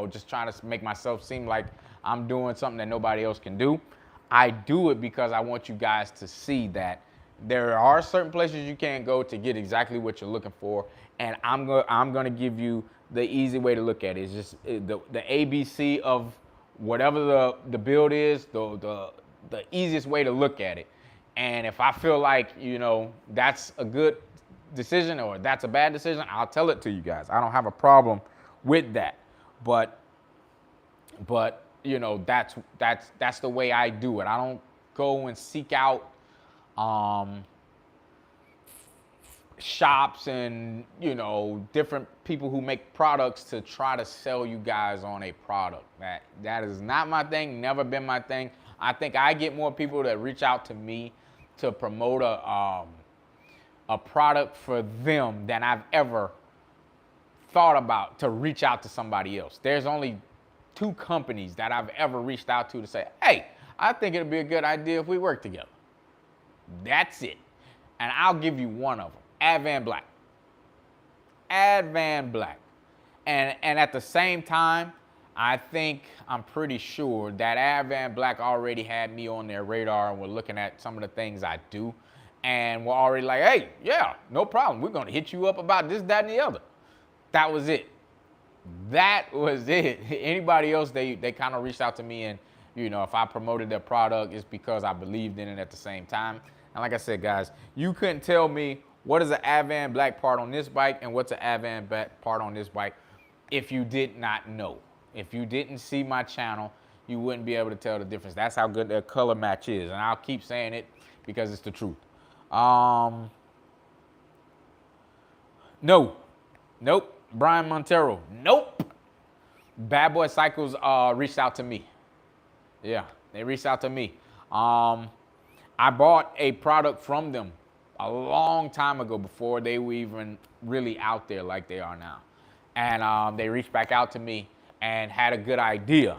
just trying to make myself seem like I'm doing something that nobody else can do. I do it because I want you guys to see that there are certain places you can't go to get exactly what you're looking for, and I'm gonna give you the easy way to look at it. It's just the ABC of whatever the build is, the easiest way to look at it. And if I feel like that's a good decision or that's a bad decision, I'll tell it to you guys. I don't have a problem with that, but that's the way I do it. I don't go and seek out shops and different people who make products to try to sell you guys on a product. That is not my thing, never been my thing. I think I get more people that reach out to me to promote a product for them than I've ever thought about to reach out to somebody else. There's only 2 companies that I've ever reached out to say, hey, I think it'd be a good idea if we work together. That's it. And I'll give you one of them. Advan Black. Advan Black. And at the same time, I'm pretty sure that Advan Black already had me on their radar and were looking at some of the things I do. And we're already like, hey, yeah, no problem. We're going to hit you up about this, that, and the other. That was it. That was it. Anybody else, they kind of reached out to me and, if I promoted their product, it's because I believed in it at the same time. And like I said, guys, you couldn't tell me what is an Advan Black part on this bike and what's an Advan Black part on this bike if you did not know. If you didn't see my channel, you wouldn't be able to tell the difference. That's how good their color match is. And I'll keep saying it because it's the truth. Nope. Brian Montero, nope. badboyzcyclez reached out to me. Yeah, they reached out to me. I bought a product from them a long time ago before they were even really out there like they are now. And they reached back out to me and had a good idea.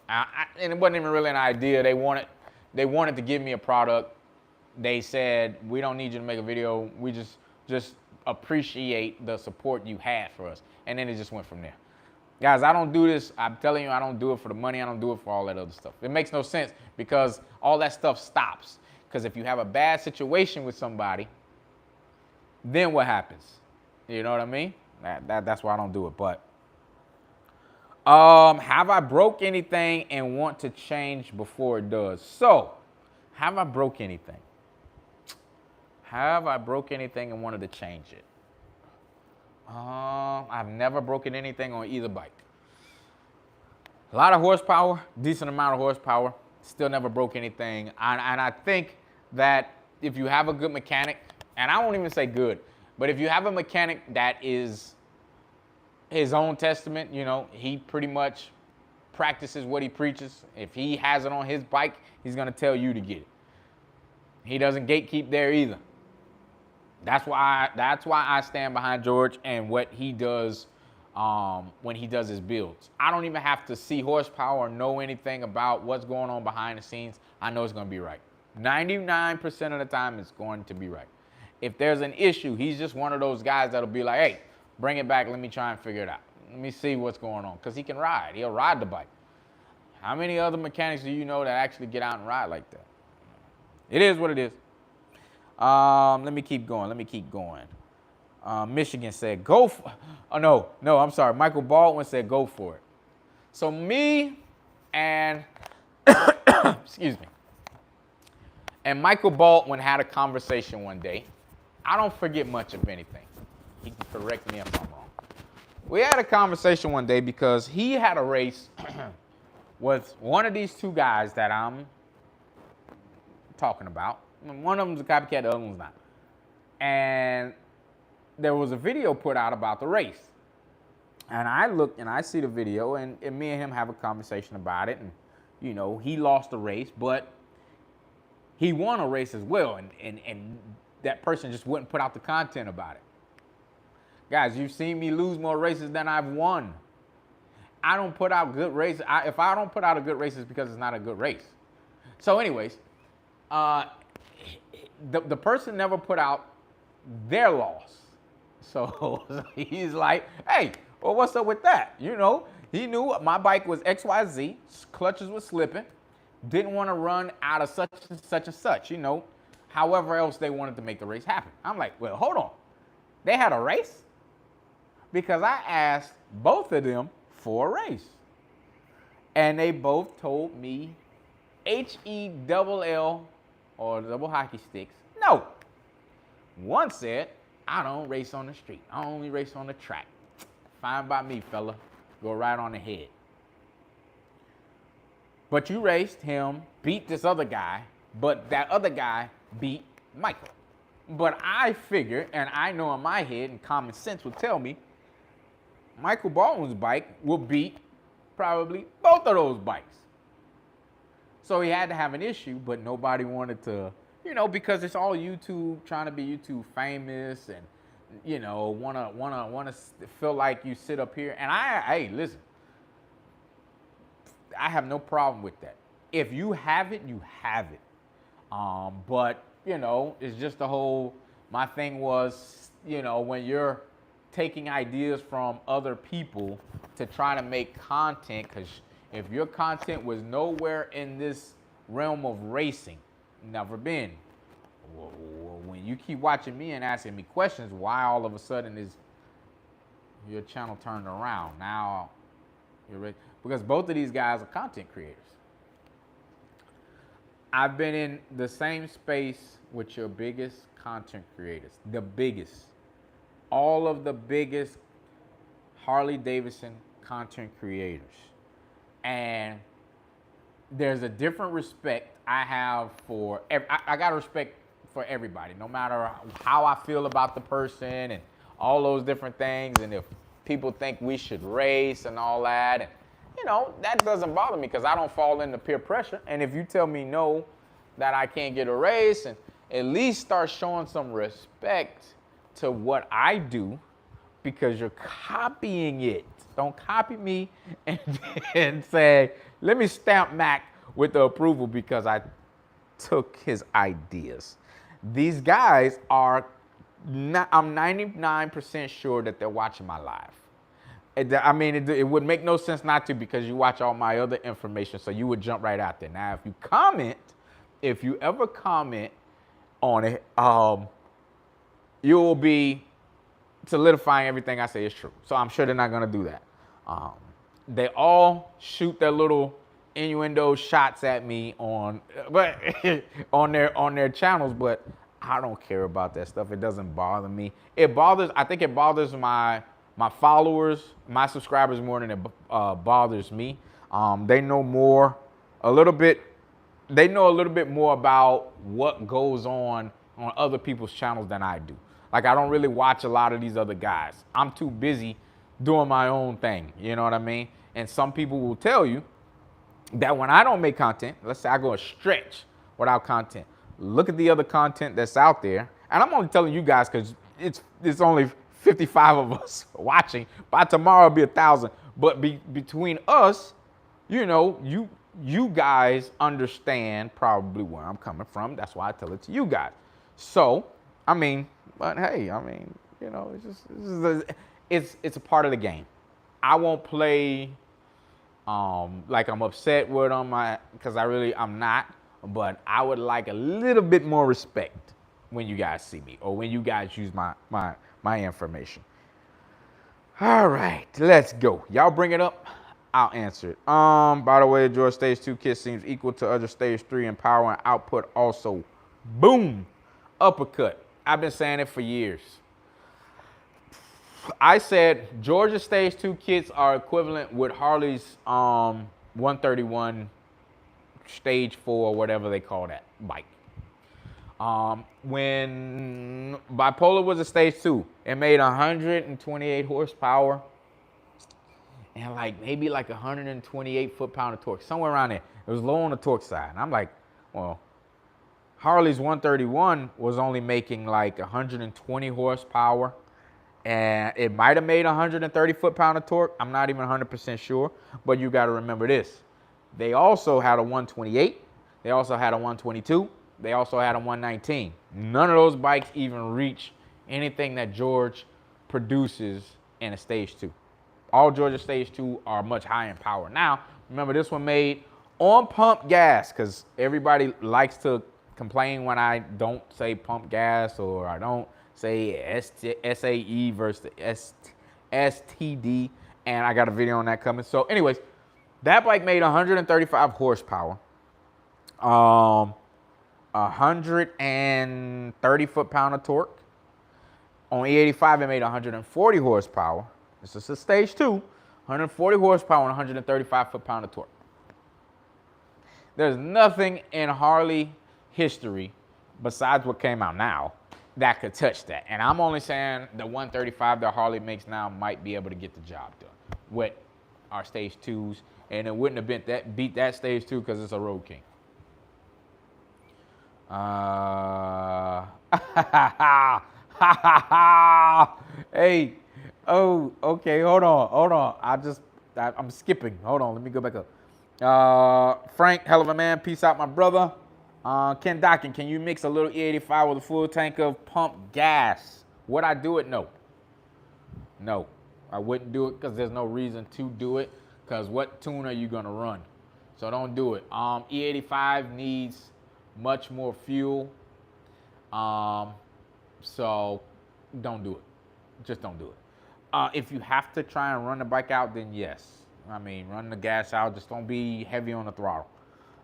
And it wasn't even really an idea. They wanted to give me a product. They said, we don't need you to make a video. We just appreciate the support you had for us. And then it just went from there. Guys, I don't do this. I'm telling you, I don't do it for the money. I don't do it for all that other stuff. It makes no sense because all that stuff stops. Because if you have a bad situation with somebody, then what happens? You know what I mean? That's why I don't do it. But have I broke anything and want to change before it does? So, have I broke anything? Have I broke anything and wanted to change it? I've never broken anything on either bike. A lot of horsepower, decent amount of horsepower, still never broke anything. And I think that if you have a good mechanic, and I won't even say good, but if you have a mechanic that is his own testament, you know, he pretty much practices what he preaches. If he has it on his bike, he's gonna tell you to get it. He doesn't gatekeep there either. That's why I stand behind George and what he does when he does his builds. I don't even have to see horsepower or know anything about what's going on behind the scenes. I know it's going to be right. 99% of the time, it's going to be right. If there's an issue, he's just one of those guys that'll be like, hey, bring it back. Let me try and figure it out. Let me see what's going on. Because he can ride. He'll ride the bike. How many other mechanics do you know that actually get out and ride like that? It is what it is. Let me keep going. Michigan said, go for, oh, no, I'm sorry. Michael Baldwin said, go for it. So me and, excuse me, and Michael Baldwin had a conversation one day. I don't forget much of anything. He can correct me if I'm wrong. We had a conversation one day because he had a race with one of these two guys that I'm talking about. One of them's a copycat, the other one's not. And there was a video put out about the race. And I look and I see the video, and me and him have a conversation about it. And, you know, he lost the race, but he won a race as well. And that person just wouldn't put out the content about it. Guys, you've seen me lose more races than I've won. I don't put out good races. If I don't put out a good race, it's because it's not a good race. So anyways, the person never put out their loss. So he's like, hey, well, what's up with that? You know, he knew my bike was XYZ, clutches were slipping, didn't want to run out of such and such and such, you know, however else they wanted to make the race happen. I'm like, well, hold on. They had a race? Because I asked both of them for a race. And they both told me HELL or double hockey sticks. No. One said, I don't race on the street. I only race on the track. Fine by me, fella. Go right on ahead. But you raced him, beat this other guy, but that other guy beat Michael. But I figure, and I know in my head, and common sense would tell me, Michael Baldwin's bike will beat probably both of those bikes. So he had to have an issue, but nobody wanted to, you know, because it's all YouTube, trying to be YouTube famous, and, you know, wanna feel like you sit up here. And hey, listen, I have no problem with that. If you have it, you have it. But, you know, it's just the whole, my thing was, you know, when you're taking ideas from other people to try to make content, because if your content was nowhere in this realm of racing, never been, when you keep watching me and asking me questions, why all of a sudden is your channel turned around? Now you're ready. Because both of these guys are content creators. I've been in the same space with your biggest content creators, the biggest. All of the biggest Harley-Davidson content creators. And there's a different respect I have for, I got respect for everybody, no matter how I feel about the person and all those different things. And if people think we should race and all that, and, you know, that doesn't bother me because I don't fall into peer pressure. And if you tell me no, that I can't get a race, and at least start showing some respect to what I do, because you're copying it. Don't copy me and say, let me stamp Mac with the approval because I took his ideas. These guys are, I'm 99% sure that they're watching my live. I mean, it would make no sense not to, because you watch all my other information, so you would jump right out there. Now, if you ever comment on it, you will be solidifying everything I say is true. So I'm sure they're not gonna do that. They all shoot their little innuendo shots at me but on their channels, but I don't care about that stuff. It doesn't bother me. I think it bothers my followers, my subscribers, more than it bothers me. They know a little bit more about what goes on other people's channels than I do. Like, I don't really watch a lot of these other guys. I'm too busy doing my own thing. You know what I mean? And some people will tell you that when I don't make content, let's say I go a stretch without content, look at the other content that's out there. And I'm only telling you guys because it's only 55 of us watching. By tomorrow, it'll be 1,000. But between us, you know, you guys understand probably where I'm coming from. That's why I tell it to you guys. So, I mean, but hey, I mean, you know, it's a part of the game. I won't play like I'm upset with them, because I'm not. But I would like a little bit more respect when you guys see me, or when you guys use my information. All right, let's go. Y'all bring it up, I'll answer it. By the way, George Stage 2 kit seems equal to other Stage 3 in power and output also. Boom, uppercut. I've been saying it for years. I said Georgia Stage 2 kits are equivalent with Harley's 131 Stage 4, whatever they call that bike. When Bipolar was a Stage 2, it made 128 horsepower and maybe 128 foot-pound of torque, somewhere around there. It was low on the torque side. And I'm like, well, Harley's 131 was only making 120 horsepower, and it might have made 130 foot-pound of torque. I'm not even 100% sure, but you got to remember this. They also had a 128. They also had a 122. They also had a 119. None of those bikes even reach anything that George produces in a Stage 2. All Georgia Stage 2 are much higher in power. Now, remember, this one made on pump gas, because everybody likes to complain when I don't say pump gas, or I don't say SAE versus STD, and I got a video on that coming. So anyways, that bike made 135 horsepower, 130 foot-pound of torque. On E85, it made 140 horsepower. This is a Stage 2, 140 horsepower and 135 foot-pound of torque. There's nothing in Harley history besides what came out now that could touch that. And I'm only saying the 135 that Harley makes now might be able to get the job done with our Stage 2s, and it wouldn't have beat that Stage 2 because it's a Road King. Hey, oh, okay, hold on. I'm skipping. Hold on, let me go back up. Frank, hell of a man. Peace out, my brother. Ken Dockin, can you mix a little E85 with a full tank of pump gas? Would I do it? No. No, I wouldn't do it because there's no reason to do it, because what tune are you going to run? So don't do it. E85 needs much more fuel. So don't do it. Just don't do it. If you have to try and run the bike out, then yes. I mean, run the gas out. Just don't be heavy on the throttle.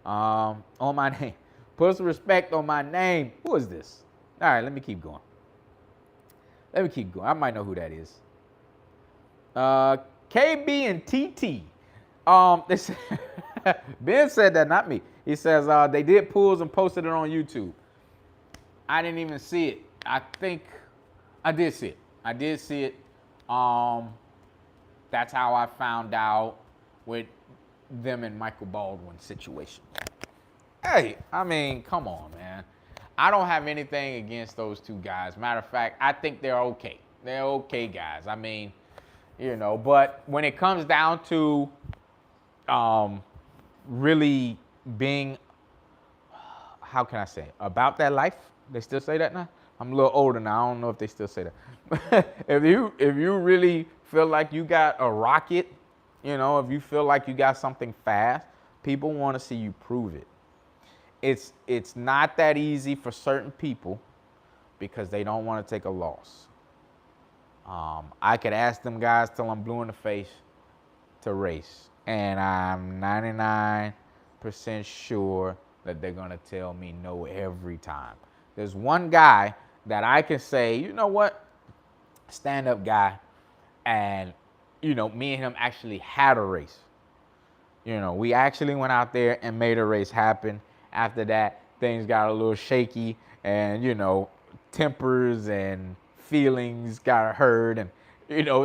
On my name. Put some respect on my name. Who is this? All right, let me keep going. I might know who that is. KB and TT. Ben said that, not me. He says they did pulls and posted it on YouTube. I didn't even see it. I think I did see it. That's how I found out with them and Michael Baldwin's situation. Hey, I mean, come on, man. I don't have anything against those two guys. Matter of fact, I think they're okay. They're okay guys. I mean, you know, but when it comes down to really being, how can I say, about that life, they still say that now? I'm a little older now. I don't know if they still say that. If you really feel like you got a rocket, if you feel like you got something fast, people want to see you prove it. It's not that easy for certain people because they don't want to take a loss. I could ask them guys till I'm blue in the face to race, and I'm 99% sure that they're going to tell me no every time. There's one guy that I can say, you know what, stand-up guy, and, me and him actually had a race. We actually went out there and made a race happen. After that, things got a little shaky, and, tempers and feelings got hurt, and,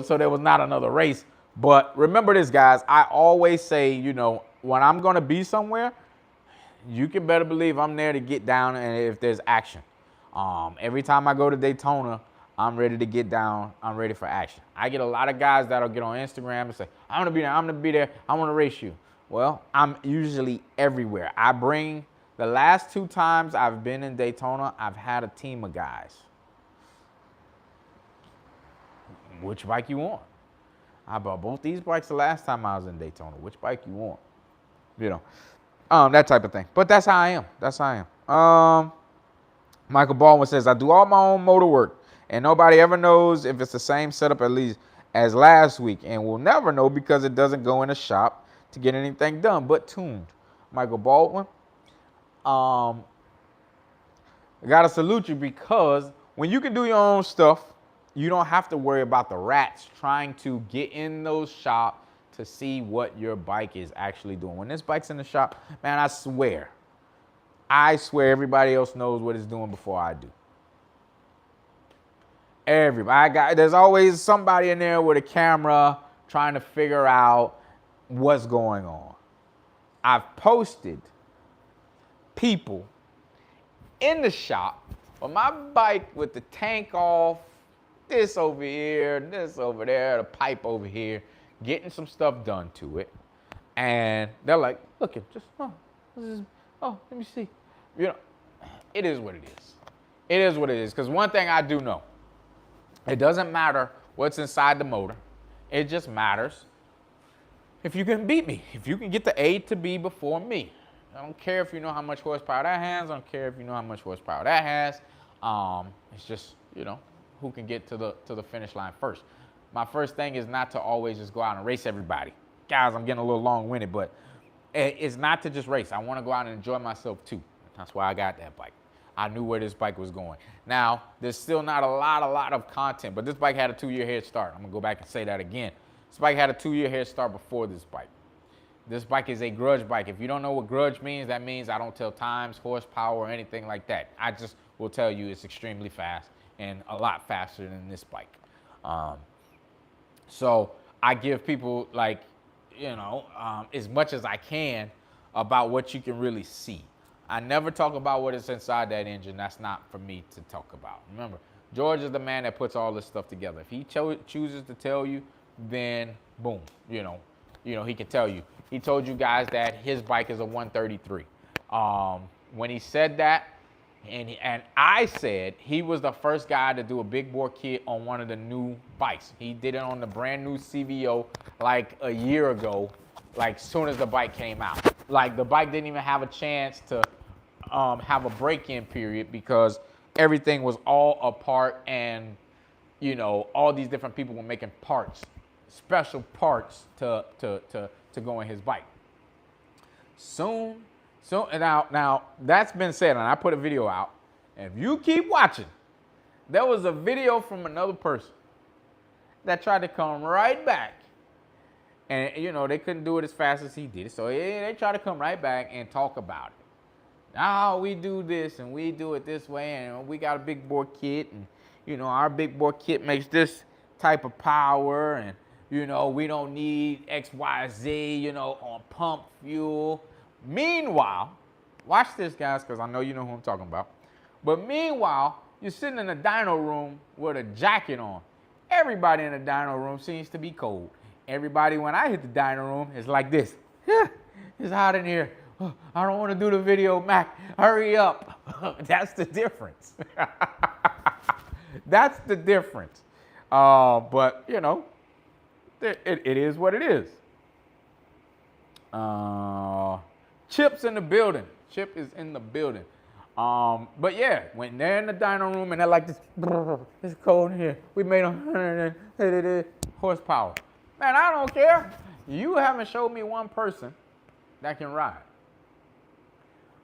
so there was not another race. But remember this, guys, I always say, when I'm going to be somewhere, you can better believe I'm there to get down and if there's action. Every time I go to Daytona, I'm ready to get down. I'm ready for action. I get a lot of guys that'll get on Instagram and say, I'm going to be there. I'm going to be there. I want to race you. Well, I'm usually everywhere. The last 2 times I've been in Daytona, I've had a team of guys. Which bike you want? I bought both these bikes the last time I was in Daytona. Which bike you want? That type of thing. But that's how I am. That's how I am. Michael Baldwin says, I do all my own motor work, and nobody ever knows if it's the same setup at least as last week, and we'll never know because it doesn't go in a shop to get anything done but tuned. Michael Baldwin, I gotta salute you, because when you can do your own stuff, you don't have to worry about the rats trying to get in those shops to see what your bike is actually doing. When this bike's in the shop, man, I swear everybody else knows what it's doing before I do. There's always somebody in there with a camera trying to figure out what's going on. I've posted people in the shop with my bike with the tank off, this over here, this over there, the pipe over here, getting some stuff done to it. And they're like, look, let me see. It is what it is. It is what it is. Because one thing I do know, it doesn't matter what's inside the motor. It just matters if you can beat me, if you can get the A to B before me. I don't care if you know how much horsepower that has. I don't care if you know how much horsepower that has. It's just, who can get to the finish line first. My first thing is not to always just go out and race everybody. Guys, I'm getting a little long-winded, but it's not to just race. I want to go out and enjoy myself too. That's why I got that bike. I knew where this bike was going. Now, there's still not a lot of content, but this bike had a 2-year head start. I'm going to go back and say that again. This bike had a 2-year head start before this bike. This bike is a grudge bike. If you don't know what grudge means, that means I don't tell times, horsepower, or anything like that. I just will tell you it's extremely fast and a lot faster than this bike. So I give people, as much as I can about what you can really see. I never talk about what is inside that engine. That's not for me to talk about. Remember, George is the man that puts all this stuff together. If he chooses to tell you, then boom, he can tell you. He told you guys that his bike is a 133. When he said that, and I said he was the first guy to do a big bore kit on one of the new bikes. He did it on the brand new CVO like a year ago, like soon as the bike came out. Like the bike didn't even have a chance to have a break-in period because everything was all apart, and all these different people were making parts, special parts to go in his bike. Soon, now that's been said, and I put a video out. And if you keep watching, there was a video from another person that tried to come right back. And, they couldn't do it as fast as he did. So they tried to come right back and talk about it. Now we do this and we do it this way, and we got a big bore kit, and, our big bore kit makes this type of power, and, we don't need X, Y, Z, on pump fuel. Meanwhile, watch this, guys, because I know you know who I'm talking about. But meanwhile, you're sitting in a dyno room with a jacket on. Everybody in the dyno room seems to be cold. Everybody, when I hit the dyno room, is like this. It's hot in here. I don't want to do the video, Mac. Hurry up. That's the difference. That's the difference. But, It is what it is. Chip's in the building. Chip is in the building. But yeah, when they're in the dining room and they're like this, it's cold in here. We made 100 horsepower. Man, I don't care. You haven't showed me one person that can ride.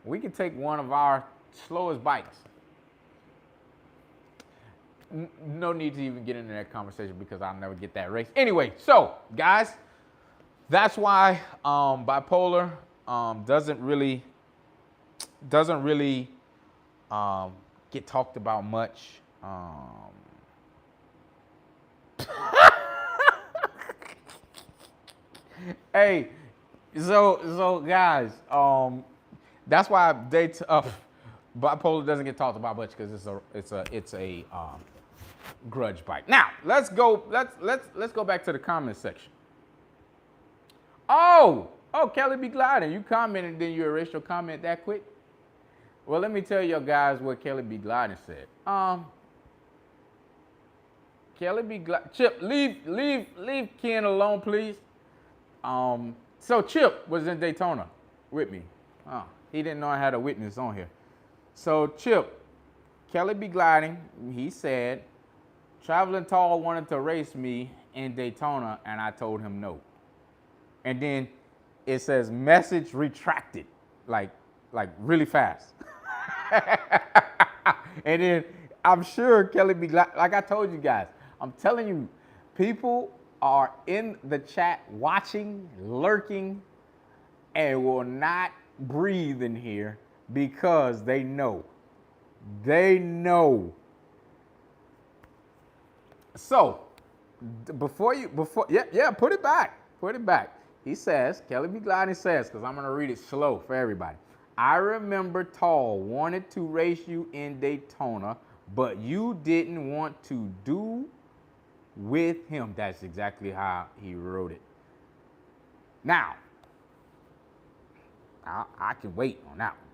We can take one of our slowest bikes. No need to even get into that conversation because I'll never get that race. Anyway, so guys, that's why bipolar doesn't really get talked about much. Hey, so guys, that's why bipolar doesn't get talked about much because it's a grudge bike. Now let's go back to the comment section. Oh, Kelly be gliding. You commented, then you erased your comment that quick? Well, let me tell you guys what Kelly be gliding said. Kelly be gliding. Chip, leave Ken alone, please. So Chip was in Daytona with me. Oh, he didn't know I had a witness on here. So Chip, Kelly be gliding. He said, Traveling Tall wanted to race me in Daytona, and I told him no. And then it says message retracted, like really fast. And then I'm sure Kelly be glad, like I told you guys, I'm telling you, people are in the chat watching, lurking, and will not breathe in here because they know. They know. So, put it back. Put it back. He says, Kelly B. Gliding says, because I'm going to read it slow for everybody. I remember Tall wanted to race you in Daytona, but you didn't want to do with him. That's exactly how he wrote it. Now, I can wait on that one.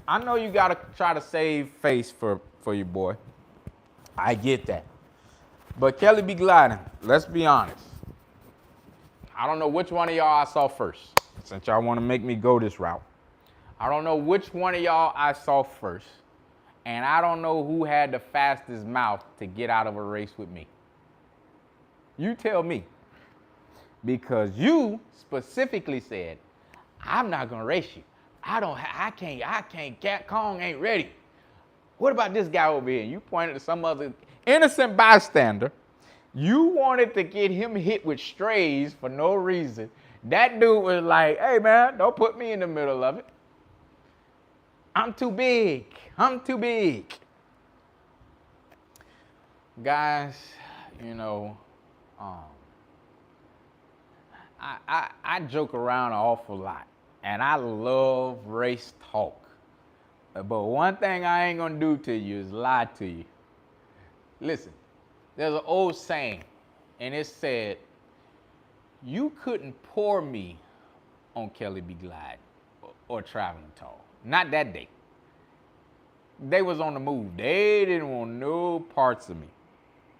I know you got to try to save face for your boy. I get that. But Kelly be gliding, let's be honest. I don't know which one of y'all I saw first, since y'all want to make me go this route. I don't know which one of y'all I saw first, and I don't know who had the fastest mouth to get out of a race with me. You tell me. Because you specifically said, I'm not going to race you. I can't, Kong ain't ready. What about this guy over here? You pointed to some other innocent bystander. You wanted to get him hit with strays for no reason. That dude was like, hey man, don't put me in the middle of it. I'm too big. I'm too big. Guys, you know, I joke around an awful lot, and I love race talk. But one thing I ain't gonna do to you is lie to you. Listen, there's an old saying, and it said, you couldn't pour me on Kelly B. Glide or Traveling Tall. Not that day. They was on the move. They didn't want no parts of me.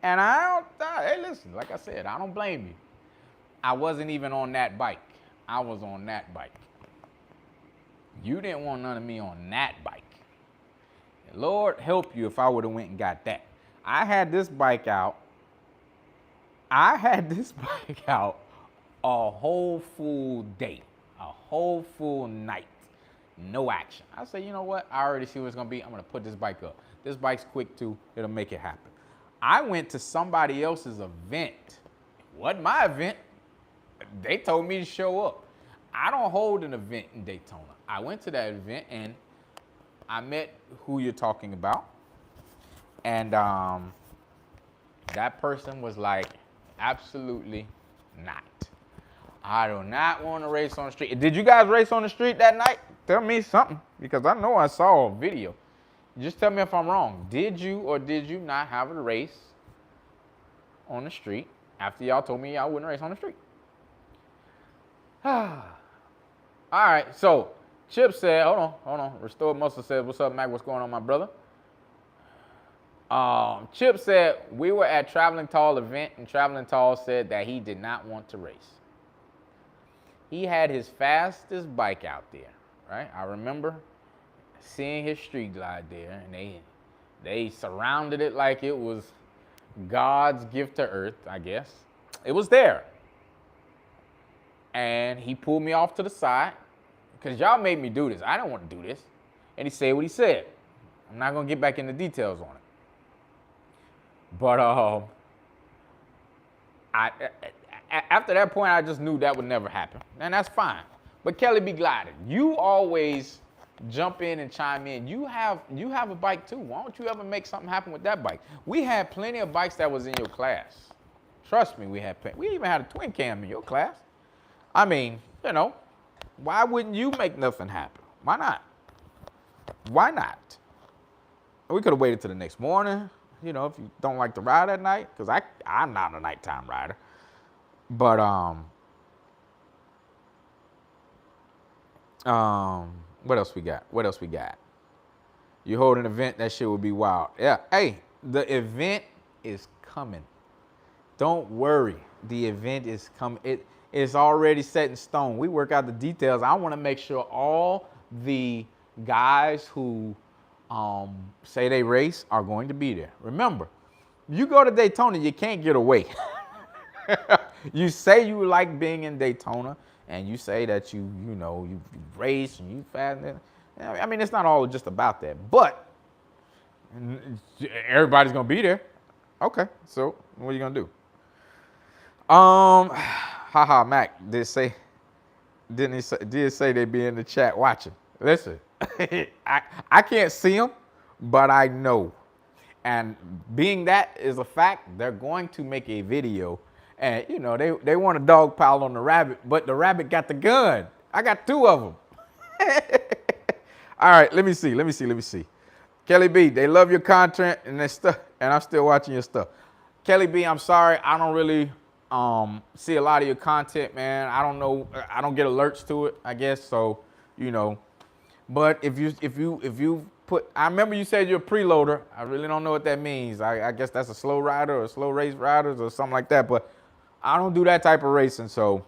And hey, listen, like I said, I don't blame you. I wasn't even on that bike. I was on that bike. You didn't want none of me on that bike. Lord help you if I would have went and got that. I had this bike out a whole full day, a whole full night, no action. I said, you know what? I already see what it's gonna be. I'm gonna put this bike up. This bike's quick too. It'll make it happen. I went to somebody else's event. It wasn't my event. They told me to show up. I don't hold an event in Daytona. I went to that event and I met who you're talking about. And that person was like, absolutely not. I do not want to race on the street. Did you guys race on the street that night? Tell me something, because I know I saw a video. Just tell me if I'm wrong. Did you or did you not have a race on the street after y'all told me y'all wouldn't race on the street? All right, so Chip said, hold on. Restored Muscle said, what's up, Mac? What's going on, my brother? Chip said, we were at Traveling Tall event, and Traveling Tall said that he did not want to race. He had his fastest bike out there, right? I remember seeing his street glide there, and they surrounded it like it was God's gift to earth, I guess. It was there. And he pulled me off to the side, because y'all made me do this. I didn't want to do this. And he said what he said. I'm not going to get back into details on it. But after that point, I just knew that would never happen. And that's fine. But Kelly be gliding. You always jump in and chime in. You have a bike too. Why don't you ever make something happen with that bike? We had plenty of bikes that was in your class. Trust me, we even had a twin cam in your class. I mean, you know, why wouldn't you make nothing happen? Why not? Why not? We could have waited till the next morning, you know, if you don't like to ride at night, because I'm not a nighttime rider. But what else we got? What else we got? You hold an event, that shit would be wild. Yeah, hey, the event is coming. Don't worry, the event is coming. It's already set in stone. We work out the details. I want to make sure all the guys who say they race are going to be there. Remember, you go to Daytona, you can't get away. You say you like being in Daytona, and you say that you race and you fast. I mean, it's not all just about that, but everybody's gonna be there. Okay, so what are you gonna do? Haha, Mac did say they'd be in the chat watching. Listen, I can't see them, but I know. And being that is a fact, they're going to make a video. And, you know, they want a dog pile on the rabbit, but the rabbit got the gun. I got two of them. All right, let me see. Kelly B, they love your content and I'm still watching your stuff. Kelly B, I'm sorry, I don't really see a lot of your content, man. I don't know, I don't get alerts to it, I guess. So, you know, but if you put, I remember you said you're a preloader. I really don't know what that means. I guess that's a slow rider or slow race riders or something like that. But I don't do that type of racing, so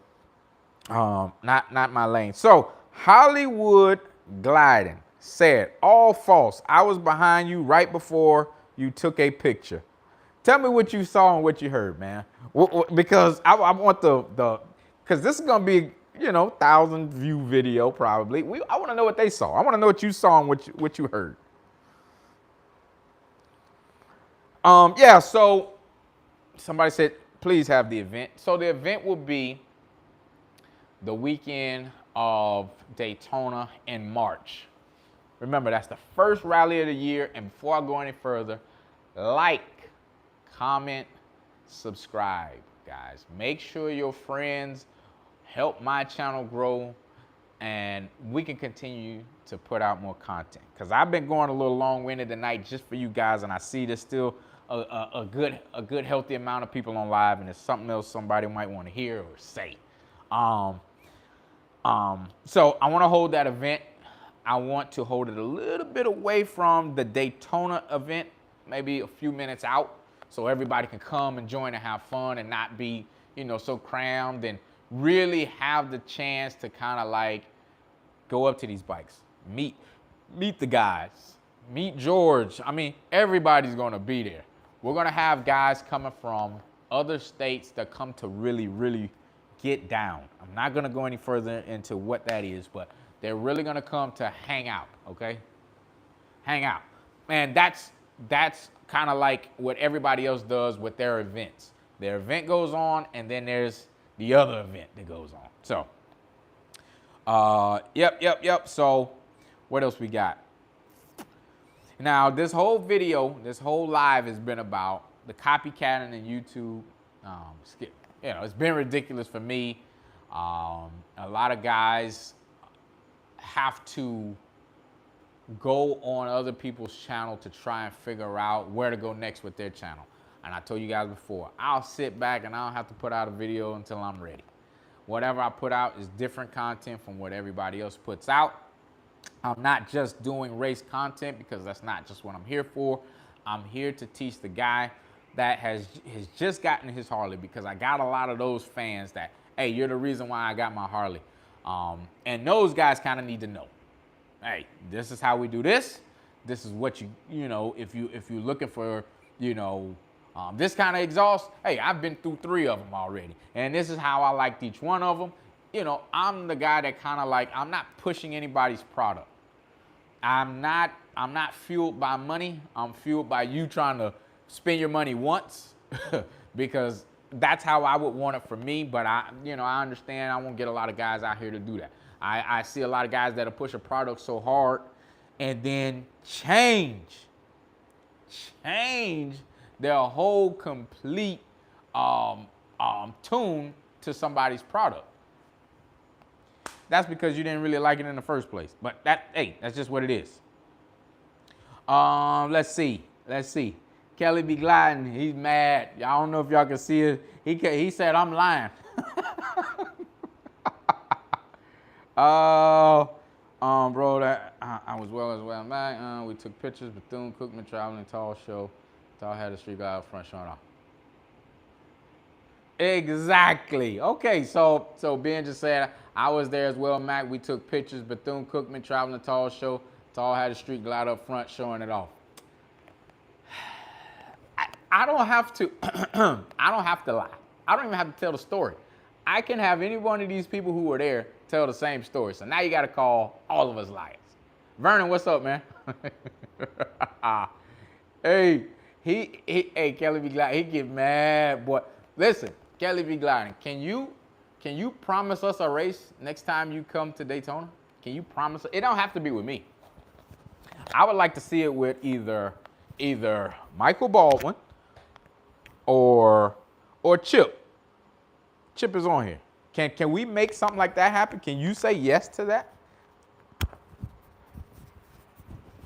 not my lane. So Hollywood Gliding said, all false. I was behind you right before you took a picture. Tell me what you saw and what you heard, man. Because I want because this is gonna be, you know, 1,000 view video probably. I want to know what they saw. I want to know what you saw and what you heard. Yeah. So somebody said, please have the event. So the event will be the weekend of Daytona in March. Remember, that's the first rally of the year. And before I go any further, like, comment, subscribe, guys. Make sure your friends help my channel grow, and we can continue to put out more content. Because I've been going a little long-winded tonight just for you guys, and I see there's still a good healthy amount of people on live, and there's something else somebody might want to hear or say. So I want to hold that event. I want to hold it a little bit away from the Daytona event, maybe a few minutes out, so everybody can come and join and have fun and not be, you know, so crammed, and really have the chance to kind of like go up to these bikes, meet the guys, meet George. I mean, everybody's going to be there. We're going to have guys coming from other states that come to really, really get down. I'm not going to go any further into what that is, but they're really going to come to hang out, okay? Hang out. And that's kind of like what everybody else does with their events. Their event goes on, and then there's the other event that goes on. So, yep. So, what else we got? Now, this whole video, this whole live has been about the copycatting and YouTube. You know, it's been ridiculous for me. A lot of guys have to go on other people's channel to try and figure out where to go next with their channel. And I told you guys before, I'll sit back and I don't have to put out a video until I'm ready. Whatever I put out is different content from what everybody else puts out. I'm not just doing race content, because that's not just what I'm here for. I'm here to teach the guy that has just gotten his Harley, because I got a lot of those fans that, hey, you're the reason why I got my Harley. And those guys kind of need to know, hey, this is how we do this. This is what you know, if you're looking for, you know, this kind of exhaust, hey, I've been through 3 of them already. And this is how I liked each one of them. You know, I'm the guy that kind of like, I'm not pushing anybody's product. I'm not fueled by money. I'm fueled by you trying to spend your money once because that's how I would want it for me. But I understand I won't get a lot of guys out here to do that. I see a lot of guys that'll push a product so hard and then change their whole complete tune to somebody's product. That's because you didn't really like it in the first place. But that's just what it is. Let's see. Kelly be gliding. He's mad. I don't know if y'all can see it. He said I'm lying. Bro, that I was well back. We took pictures. Bethune-Cookman traveling tall show. Tall had a street guy out front showing off. Exactly. Okay, so Ben just said I was there as well, Mac. We took pictures. Bethune-Cookman traveling tall show. Tall had a street glide up front showing it off. I don't have to. I don't have to lie. I don't even have to tell the story. I can have any one of these people who were there tell the same story. So now you got to call all of us liars. Vernon, what's up, man? Hey, Kelly be gliding. He get mad, boy. Listen, Kelly be gliding. Can you promise us a race next time you come to Daytona? Can you promise? It don't have to be with me. I would like to see it with either Michael Baldwin or Chip. Chip is on here. Can we make something like that happen? Can you say yes to that?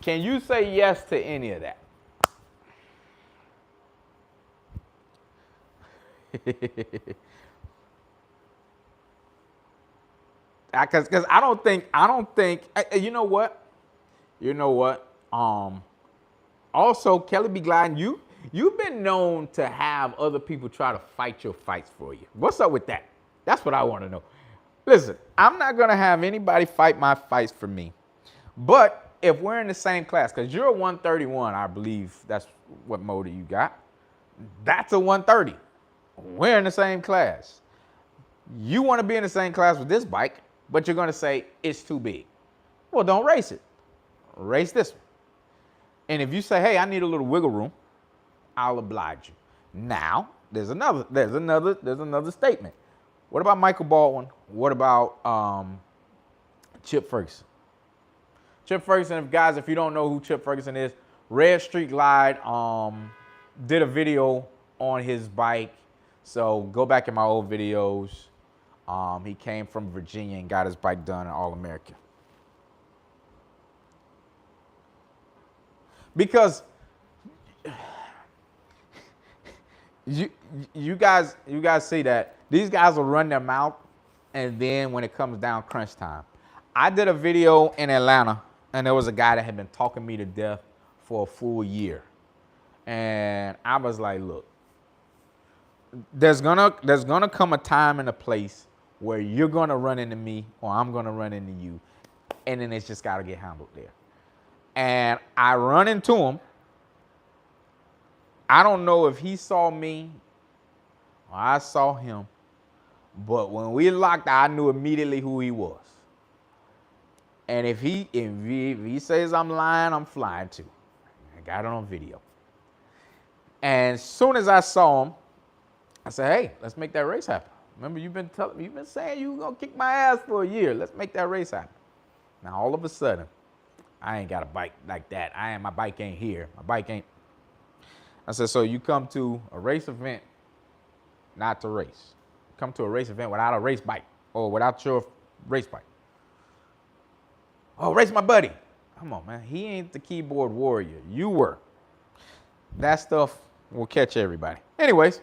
Can you say yes to any of that? Because I don't think, you know what? Also, Kelly be gliding, you've been known to have other people try to fight your fights for you. What's up with that? That's what I want to know. Listen, I'm not going to have anybody fight my fights for me. But if we're in the same class, because you're a 131, I believe that's what motor you got. That's a 130. We're in the same class. You want to be in the same class with this bike, but you're going to say it's too big. Well, don't race it. Race this one. And if you say, hey, I need a little wiggle room, I'll oblige you. Now, there's another statement. What about Michael Baldwin? What about Chip Ferguson? Chip Ferguson, if you don't know who Chip Ferguson is, Red Street Glide did a video on his bike. So go back in my old videos. He came from Virginia and got his bike done in All-American. Because you guys see that these guys will run their mouth, and then when it comes down crunch time. I did a video in Atlanta, and there was a guy that had been talking me to death for a full year. And I was like, look, there's gonna come a time and a place where you're gonna run into me or I'm gonna run into you, and then it's just gotta get handled there. And I run into him. I don't know if he saw me or I saw him, but when we locked, I knew immediately who he was. And if he says I'm lying, I'm flying too. I got it on video. And as soon as I saw him, I said, hey, let's make that race happen. Remember, you've been saying you were gonna kick my ass for a year. Let's make that race happen. Now all of a sudden, I ain't got a bike like that. My bike ain't here. My bike ain't. I said, so you come to a race event not to race. Come to a race event without a race bike or without your race bike. Oh, race my buddy. Come on, man. He ain't the keyboard warrior. You were. That stuff will catch everybody. Anyways,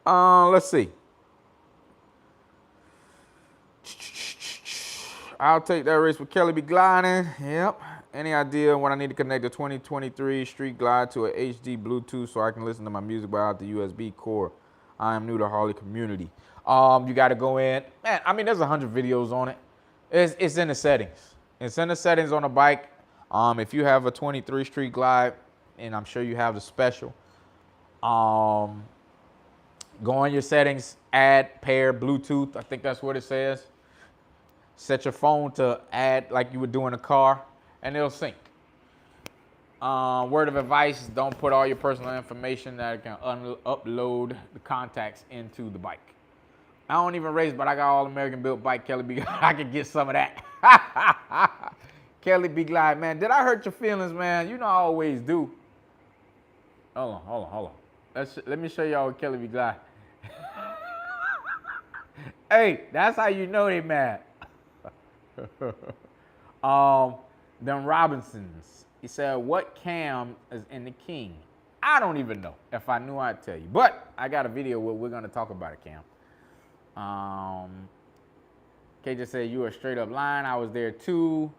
let's see. I'll take that risk with Kelly be gliding. Yep. Any idea when I need to connect the 2023 Street Glide to a HD Bluetooth so I can listen to my music without the USB cord? I am new to Harley community. You got to go in. Man, I mean, there's 100 videos on it. It's in the settings. It's in the settings on the bike. If you have a 23 Street Glide, and I'm sure you have the special, go on your settings, add pair Bluetooth. I think that's what it says. Set your phone to add like you would do in a car, and it'll sync. Word of advice, don't put all your personal information that can upload the contacts into the bike. I don't even race, but I got all American built bike, Kelly B. I could get some of that. Kelly B. Glide, man. Did I hurt your feelings, man? You know I always do. Hold on. Let me show y'all what Kelly B. Glide. Hey, that's how you know they mad. Them Robinsons. He said, what cam is in the King? I don't even know. If I knew, I'd tell you. But I got a video where we're going to talk about a cam. Kay just said, you were straight up lying. I was there too.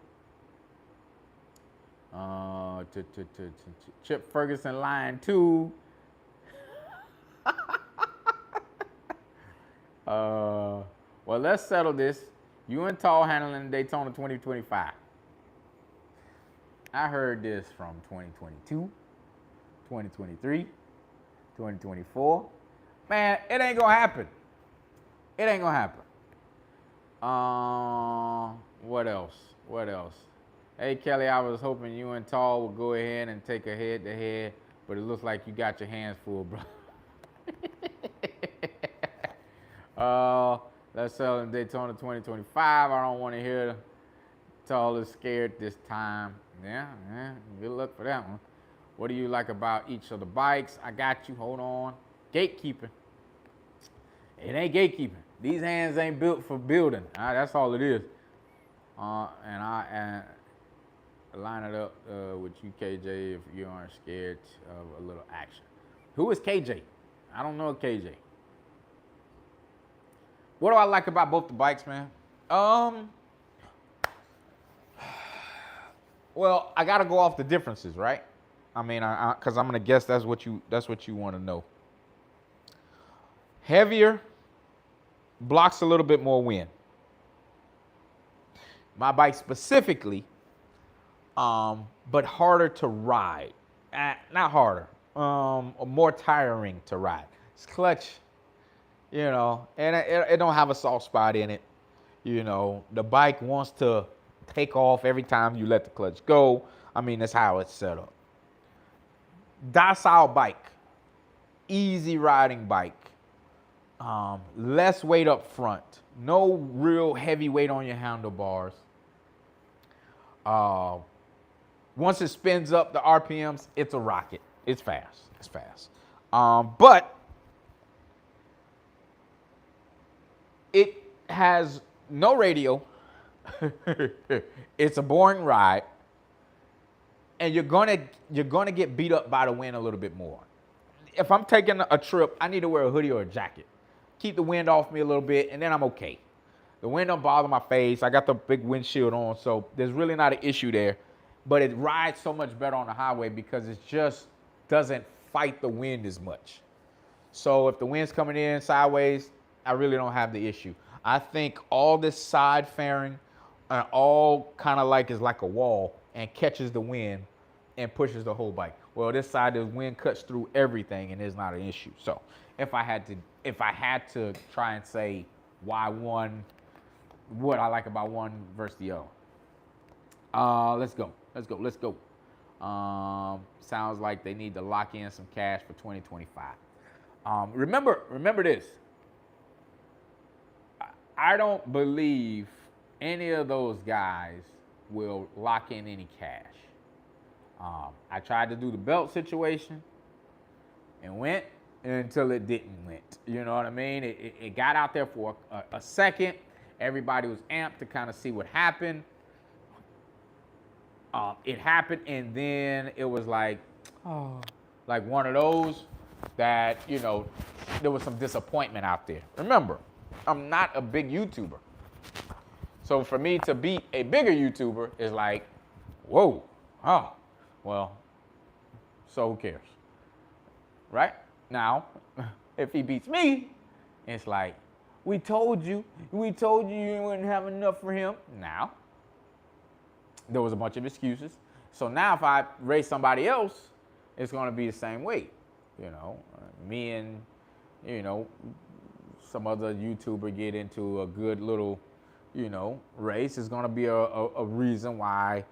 Chip Ferguson lying too. Well, let's settle this. You and Tall handling Daytona 2025. I heard this from 2022, 2023, 2024. Man, it ain't gonna happen. It ain't gonna happen. What else? Hey, Kelly, I was hoping you and Tall would go ahead and take a head-to-head, but it looks like you got your hands full, bro. Let's sell in Daytona 2025. I don't want to hear Tall is scared this time. Yeah, good luck for that one. What do you like about each of the bikes? I got you. Hold on. Gatekeeping. It ain't gatekeeping. These hands ain't built for building. That's all it is. And I line it up with you, KJ, if you aren't scared of a little action. Who is KJ? I don't know KJ. What do I like about both the bikes, man? Well, I gotta go off the differences, right? I mean, because I'm gonna guess that's what you want to know. Heavier, blocks a little bit more wind. My bike specifically, but harder to ride. Not harder, more tiring to ride. It's clutch, and it don't have a soft spot in it. The bike wants to take off every time you let the clutch go. I mean, that's how it's set up. Docile bike, easy riding bike, less weight up front, no real heavy weight on your handlebars. Once it spins up the RPMs, it's a rocket. It's fast. But it has no radio. It's a boring ride, and you're gonna get beat up by the wind a little bit more. If I'm taking a trip, I need to wear a hoodie or a jacket. Keep the wind off me a little bit, and then I'm okay. The wind don't bother my face. I got the big windshield on, so there's really not an issue there. But it rides so much better on the highway because it just doesn't fight the wind as much. So if the wind's coming in sideways, I really don't have the issue. I think all this side fairing all kind of like is like a wall and catches the wind and pushes the whole bike. Well, this side, the wind cuts through everything and it's not an issue. So if I had to try and say why one, what I like about one versus the other. Let's go. Sounds like they need to lock in some cash for 2025. Remember this. I don't believe any of those guys will lock in any cash. I tried to do the belt situation and went until it didn't went. You know what I mean? It got out there for a second. Everybody was amped to kind of see what happened. It happened, and then it was like one of those that, there was some disappointment out there. Remember, I'm not a big YouTuber. So for me to beat a bigger YouTuber is like, whoa, oh, well, so who cares? Right? Now, if he beats me, it's like, we told you you wouldn't have enough for him. Now, there was a bunch of excuses. So now if I race somebody else, it's going to be the same weight. You know, me and, you know, some other YouTuber get into a good little, you know, race. It's going to be a reason why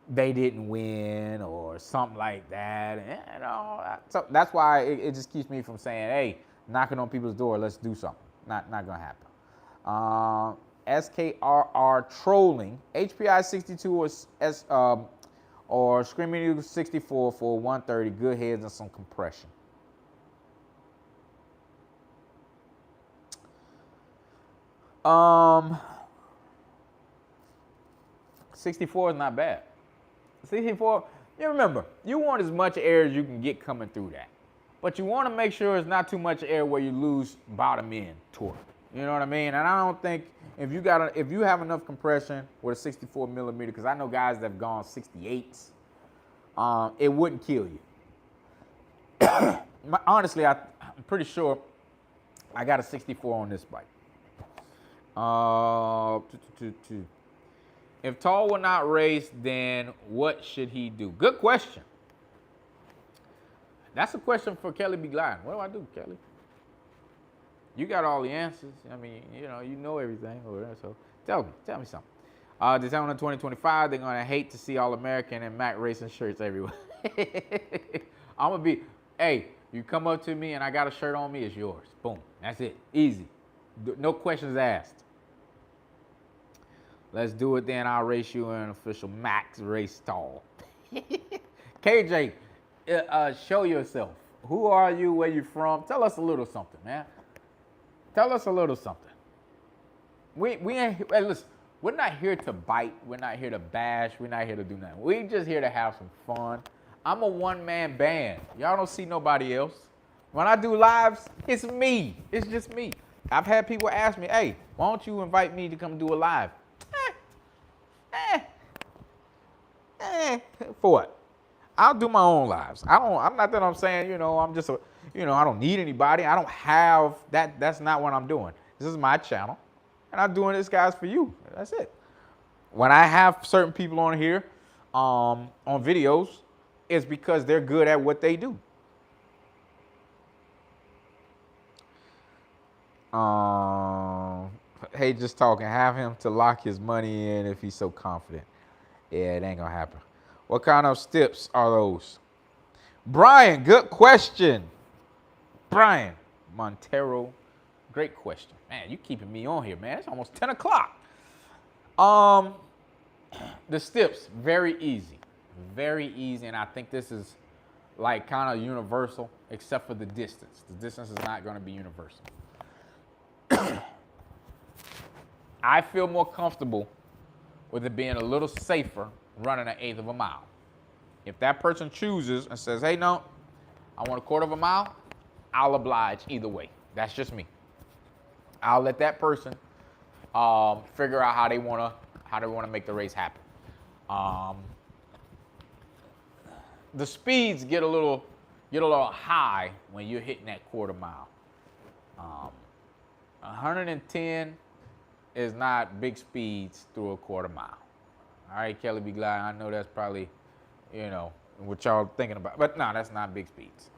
they didn't win or something like that. And, you know, so that's why it just keeps me from saying, hey, knocking on people's door, let's do something. Not going to happen. SKRR trolling, HPI 62 or Screaming Eagle 64 for 130, good heads and some compression. Um, 64 is not bad. 64, you remember, you want as much air as you can get coming through that. But you want to make sure it's not too much air where you lose bottom end torque. You know what I mean? And I don't think if you have enough compression with a 64 millimeter, because I know guys that have gone 68s, it wouldn't kill you. Honestly, I'm pretty sure I got a 64 on this bike. If Tall will not race, then what should he do? Good question. That's a question for Kelly B. Glide. What do I do, Kelly? You got all the answers. I mean, you know everything. So tell me something. December 2025, they're gonna hate to see All American and Mac racing shirts everywhere. I'm gonna be, hey, you come up to me and I got a shirt on me, it's yours. Boom, that's it, easy. No questions asked. Let's do it then. I'll race you in official Max race stall. KJ, show yourself. Who are you? Where you from? Tell us a little something, man. Tell us a little something. We ain't, hey, listen, we're not here to bite. We're not here to bash. We're not here to do nothing. We're just here to have some fun. I'm a one-man band. Y'all don't see nobody else. When I do lives, it's me. It's just me. I've had people ask me, hey, why don't you invite me to come do a live? For what? I'll do my own lives. I'm not that I'm saying, I'm just I don't need anybody. I don't have that. That's not what I'm doing. This is my channel, and I'm doing this, guys, for you. That's it. When I have certain people on here, on videos, it's because they're good at what they do. Hey, just talking. Have him to lock his money in if he's so confident. Yeah, it ain't gonna happen. What kind of steps are those? Brian, good question. Brian Montero, great question. Man, you keeping me on here, man. It's almost 10 o'clock. The steps, very easy. Very easy, and I think this is like kind of universal, except for the distance. The distance is not gonna be universal. I feel more comfortable with it being a little safer running 1/8 of a mile. If that person chooses and says, hey, no, I want 1/4 of a mile, I'll oblige either way. That's just me. I'll let that person figure out how they wanna make the race happen. The speeds get a little high when you're hitting that 1/4 mile. 110 is not big speeds through a 1/4 mile. All right, Kelly B. Glide, I know that's probably, what y'all thinking about. But no, that's not big speeds.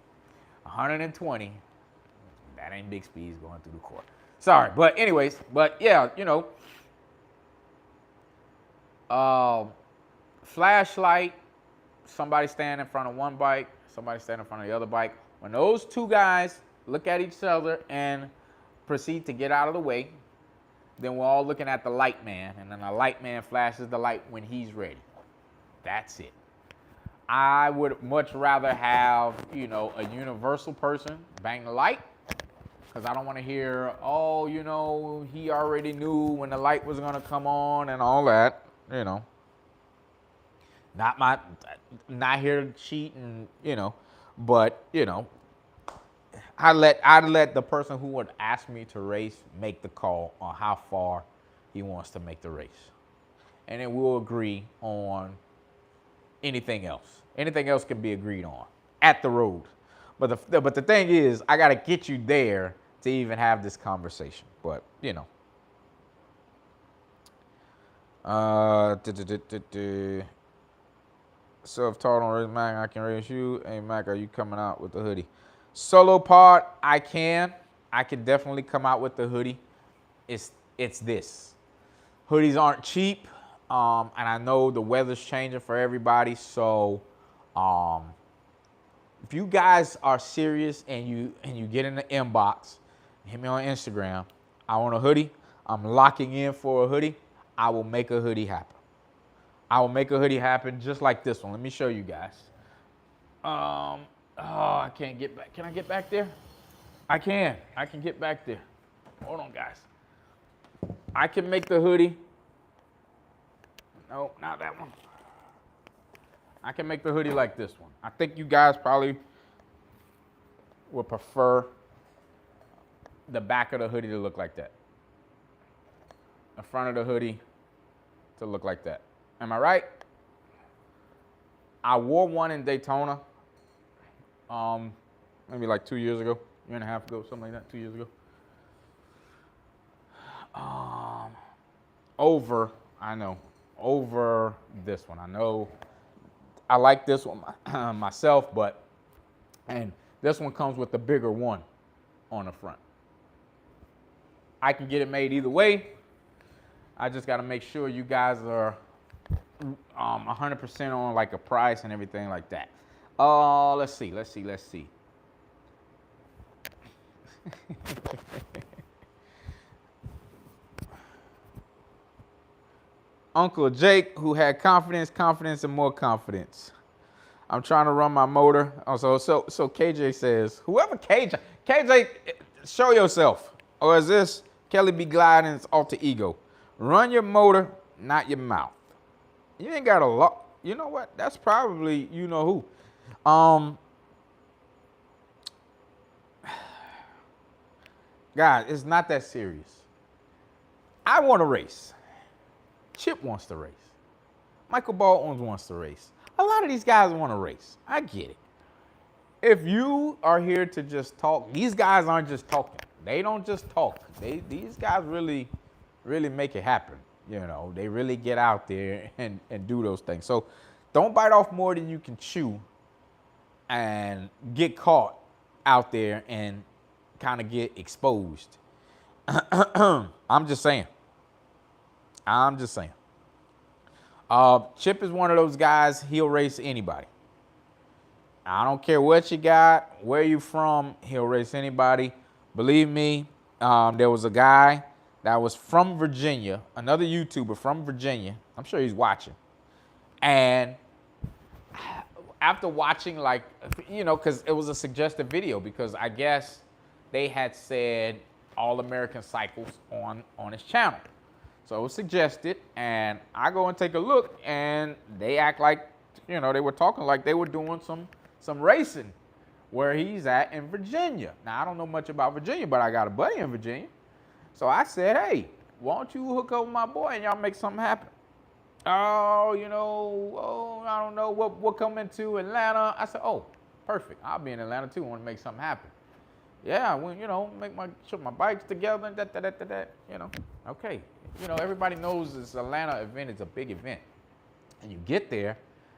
120, that ain't big speeds going through the 1/4. Sorry, but anyways, yeah, flashlight, somebody stand in front of one bike, somebody stand in front of the other bike. When those two guys look at each other and proceed to get out of the way, then we're all looking at the light man, and then the light man flashes the light when he's ready. That's it. I would much rather have, a universal person bang the light, because I don't want to hear, oh, he already knew when the light was going to come on and all that, Not here to cheat and, but, I'd let the person who would ask me to race make the call on how far he wants to make the race. And then we'll agree on anything else. Anything else can be agreed on at the road. But the thing is, I got to get you there to even have this conversation. But, you know. Self-taught on Race Mac, I can race you. Hey, Mac, are you coming out with the hoodie? Solo pod, I can. I can definitely come out with the hoodie. It's this. Hoodies aren't cheap, and I know the weather's changing for everybody. So, if you guys are serious and you get in the inbox, hit me on Instagram. I want a hoodie. I'm locking in for a hoodie. I will make a hoodie happen. I will make a hoodie happen just like this one. Let me show you guys. Oh, I can't get back. Can I get back there? I can get back there. Hold on, guys. I can make the hoodie. No, not that one. I can make the hoodie like this one. I think you guys probably would prefer the back of the hoodie to look like that. The front of the hoodie to look like that. Am I right? I wore one in Daytona, maybe like 2 years ago, year and a half ago, something like that, 2 years ago. Over this one. I know I like this one myself, and this one comes with the bigger one on the front. I can get it made either way. I just got to make sure you guys are 100% on like a price and everything like that. Let's see. Uncle Jake, who had confidence, and more confidence. I'm trying to run my motor. So KJ says, whoever KJ, show yourself. Or is this Kelly B. Gliding's alter ego? Run your motor, not your mouth. You ain't got a lot. You know what? That's probably you know who. Guys, it's not that serious. I want to race. Chip wants to race. Michael Baldwin wants to race. A lot of these guys want to race. I get it. If you are here to just talk, these guys aren't just talking. They don't just talk. These guys really make it happen. You know, they really get out there and do those things. So don't bite off more than you can chew and get caught out there and kind of get exposed. I'm just saying. Chip is one of those guys, he'll race anybody. I don't care what you got, where you from, he'll race anybody. Believe me, there was a guy that was from Virginia, another YouTuber from Virginia. I'm sure he's watching. And after watching, like, you know, because it was a suggested video, because I guess they had said allamericancycles on his channel. So it was suggested, and I go and take a look, and they act like, you know, they were talking like they were doing some racing where he's at in Virginia. Now, I don't know much about Virginia, but I got a buddy in Virginia. So I said, hey, why don't you hook up with my boy and y'all make something happen? I don't know what coming to Atlanta. I said, oh, perfect. I'll be in Atlanta too. I want to make something happen. Yeah, when put my bikes together and that, you know. Okay. You know, everybody knows this Atlanta event is a big event. And you get there,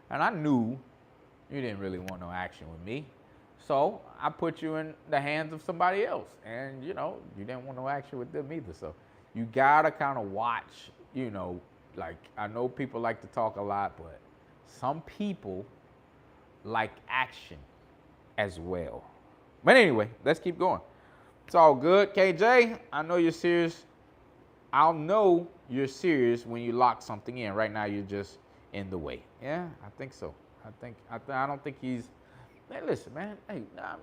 and I knew you didn't really want no action with me. So I put you in the hands of somebody else. And, you know, you didn't want no action with them either. So you got to kind of watch, you know, like, I know people like to talk a lot, but some people like action as well. But anyway, let's keep going. It's all good. KJ, I know you're serious. I'll know you're serious when you lock something in. Right now, you're just in the way. Yeah, I think so. I don't think he's. Man, listen, man. Hey,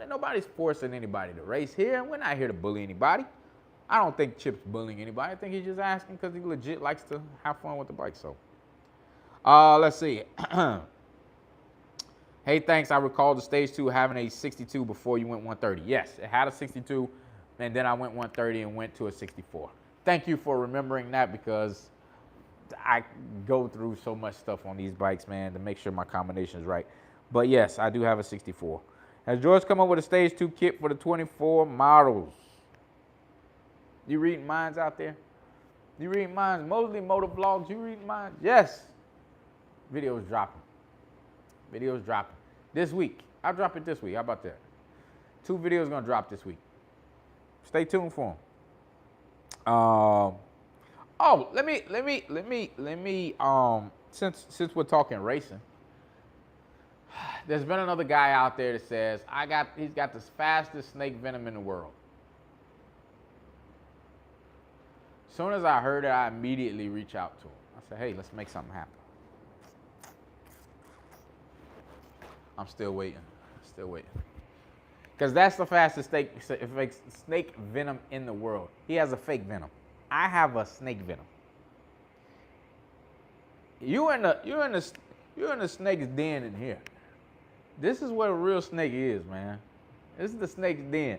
nobody's forcing anybody to race here. We're not here to bully anybody. I don't think Chip's bullying anybody. I think he's just asking because he legit likes to have fun with the bike. So, let's see. Hey, thanks. I recall the stage 2 having a 62 before you went 130. Yes, it had a 62, and then I went 130 and went to a 64. thank you for remembering that, because I go through so much stuff on these bikes, man, to make sure my combination is right. But yes, I do have a 64. Has George come up with a stage 2 kit for the 24 models? You reading minds out there? You reading minds? Mostly motor vlogs. You reading minds? Yes. Videos dropping. Videos dropping. This week. I'll drop it this week. How about that? 2 videos gonna drop this week. Stay tuned for them. Oh, let me since we're talking racing, there's been another guy out there that says he's got the fastest snake venom in the world. As soon as I heard it, I immediately reached out to him. I said, hey, let's make something happen. I'm still waiting. Because that's the fastest snake venom in the world. He has a fake venom. I have a snake venom. You're in the snake's den in here. This is where a real snake is, man. This is the snake's den.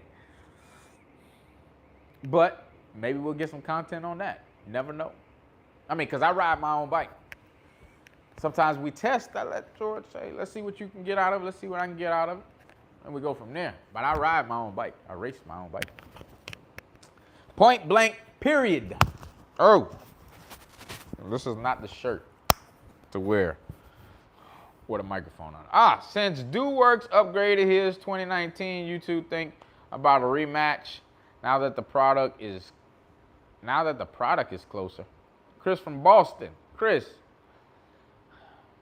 But maybe we'll get some content on that. You never know. I mean, because I ride my own bike. Sometimes we test. I let George say, let's see what you can get out of it. Let's see what I can get out of it. And we go from there. But I ride my own bike. I race my own bike. Point blank, period. Oh. This is not the shirt to wear with a microphone on. Since DoWorks upgraded his 2019, you two think about a rematch now that the product is closer. Chris from Boston. Chris,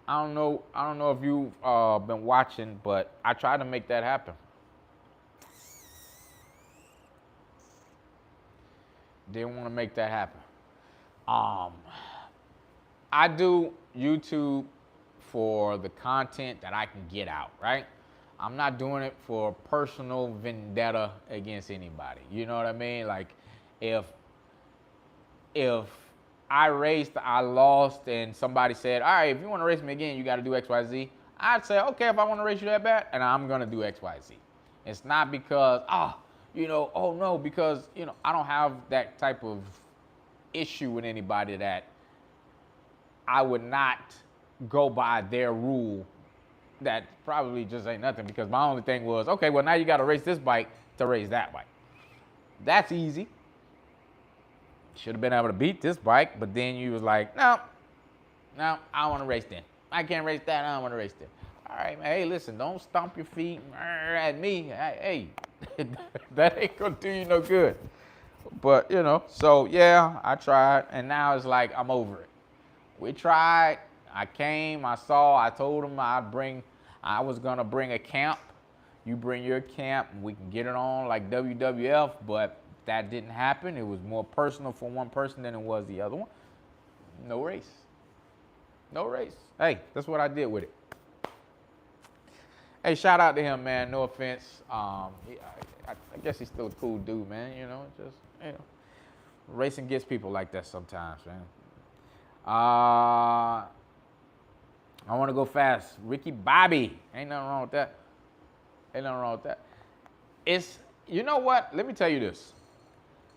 I don't know if you've been watching, but I tried to make that happen. Didn't want to make that happen. I do YouTube for the content that I can get out, right? I'm not doing it for personal vendetta against anybody. You know what I mean? Like, if I raced, I lost, and somebody said, all right, if you want to race me again, you got to do X, Y, Z. I'd say, okay, if I want to race you that bad, and I'm going to do X, Y, Z. It's not because, because, I don't have that type of issue with anybody that I would not go by their rule. That probably just ain't nothing, because my only thing was, okay, well, now you got to race this bike to race that bike. That's easy. Should have been able to beat this bike, but then you was like, no, I want to race then. I can't race that, I don't want to race that. All right, man, hey, listen, don't stomp your feet at me. Hey, that ain't going to do you no good. But, so, yeah, I tried, and now it's like I'm over it. We tried. I came, I told him I was going to bring a camp. You bring your camp, and we can get it on like WWF, but that didn't happen. It was more personal for one person than it was the other one. No race. Hey, that's what I did with it. Hey, shout out to him, man. No offense. I guess he's still a cool dude, man. Racing gets people like that sometimes, man. I want to go fast. Ricky Bobby. Ain't nothing wrong with that. It's, you know what? Let me tell you this.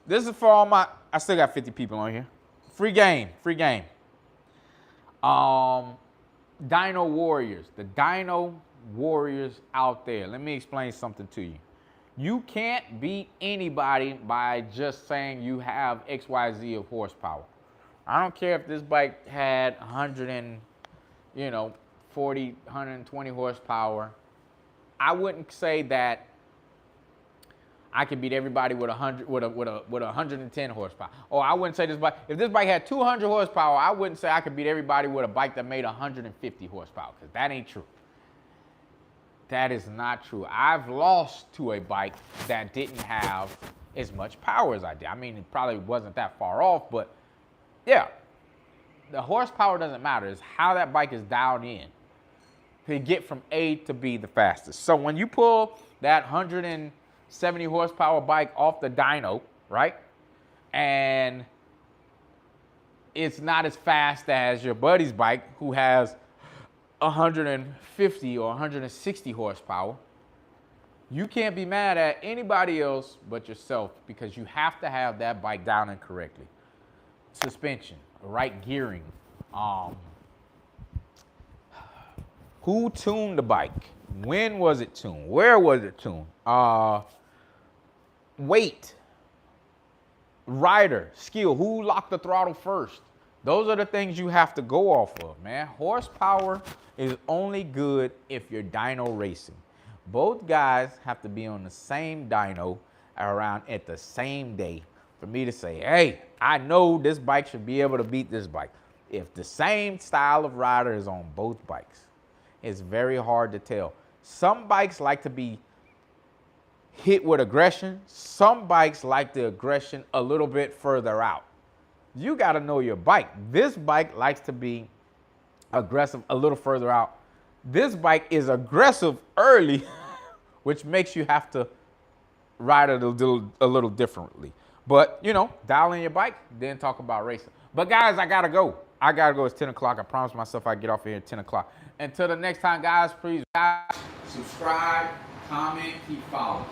This is for all my, I still got 50 people on here. Free game. Dino Warriors. The Dino Warriors out there. Let me explain something to you. You can't beat anybody by just saying you have XYZ of horsepower. I don't care if this bike had 120 horsepower. I wouldn't say that I could beat everybody with 110 horsepower. Or I wouldn't say if this bike had 200 horsepower, I wouldn't say I could beat everybody with a bike that made 150 horsepower, because that ain't true. That is not true. I've lost to a bike that didn't have as much power as I did. I mean, it probably wasn't that far off, but yeah, the horsepower doesn't matter. It's how that bike is dialed in to get from A to B the fastest. So when you pull that 170 horsepower bike off the dyno, right, and it's not as fast as your buddy's bike who has 150 or 160 horsepower, you can't be mad at anybody else but yourself, because you have to have that bike dialed in correctly. suspension, right gearing. Who tuned the bike? When was it tuned? Where was it tuned? Weight, rider, skill, who locked the throttle first? Those are the things you have to go off of, man. Horsepower is only good if you're dyno racing. Both guys have to be on the same dyno around at the same day for me to say, hey, I know this bike should be able to beat this bike. If the same style of rider is on both bikes, it's very hard to tell. Some bikes like to be hit with aggression. Some bikes like the aggression a little bit further out. You got to know your bike. This bike likes to be aggressive a little further out. This bike is aggressive early, which makes you have to ride it a little differently. But, you know, dial in your bike, then talk about racing. But guys, I got to go. It's 10 o'clock. I promised myself I'd get off here at 10 o'clock. Until the next time, guys, please subscribe, comment, keep following.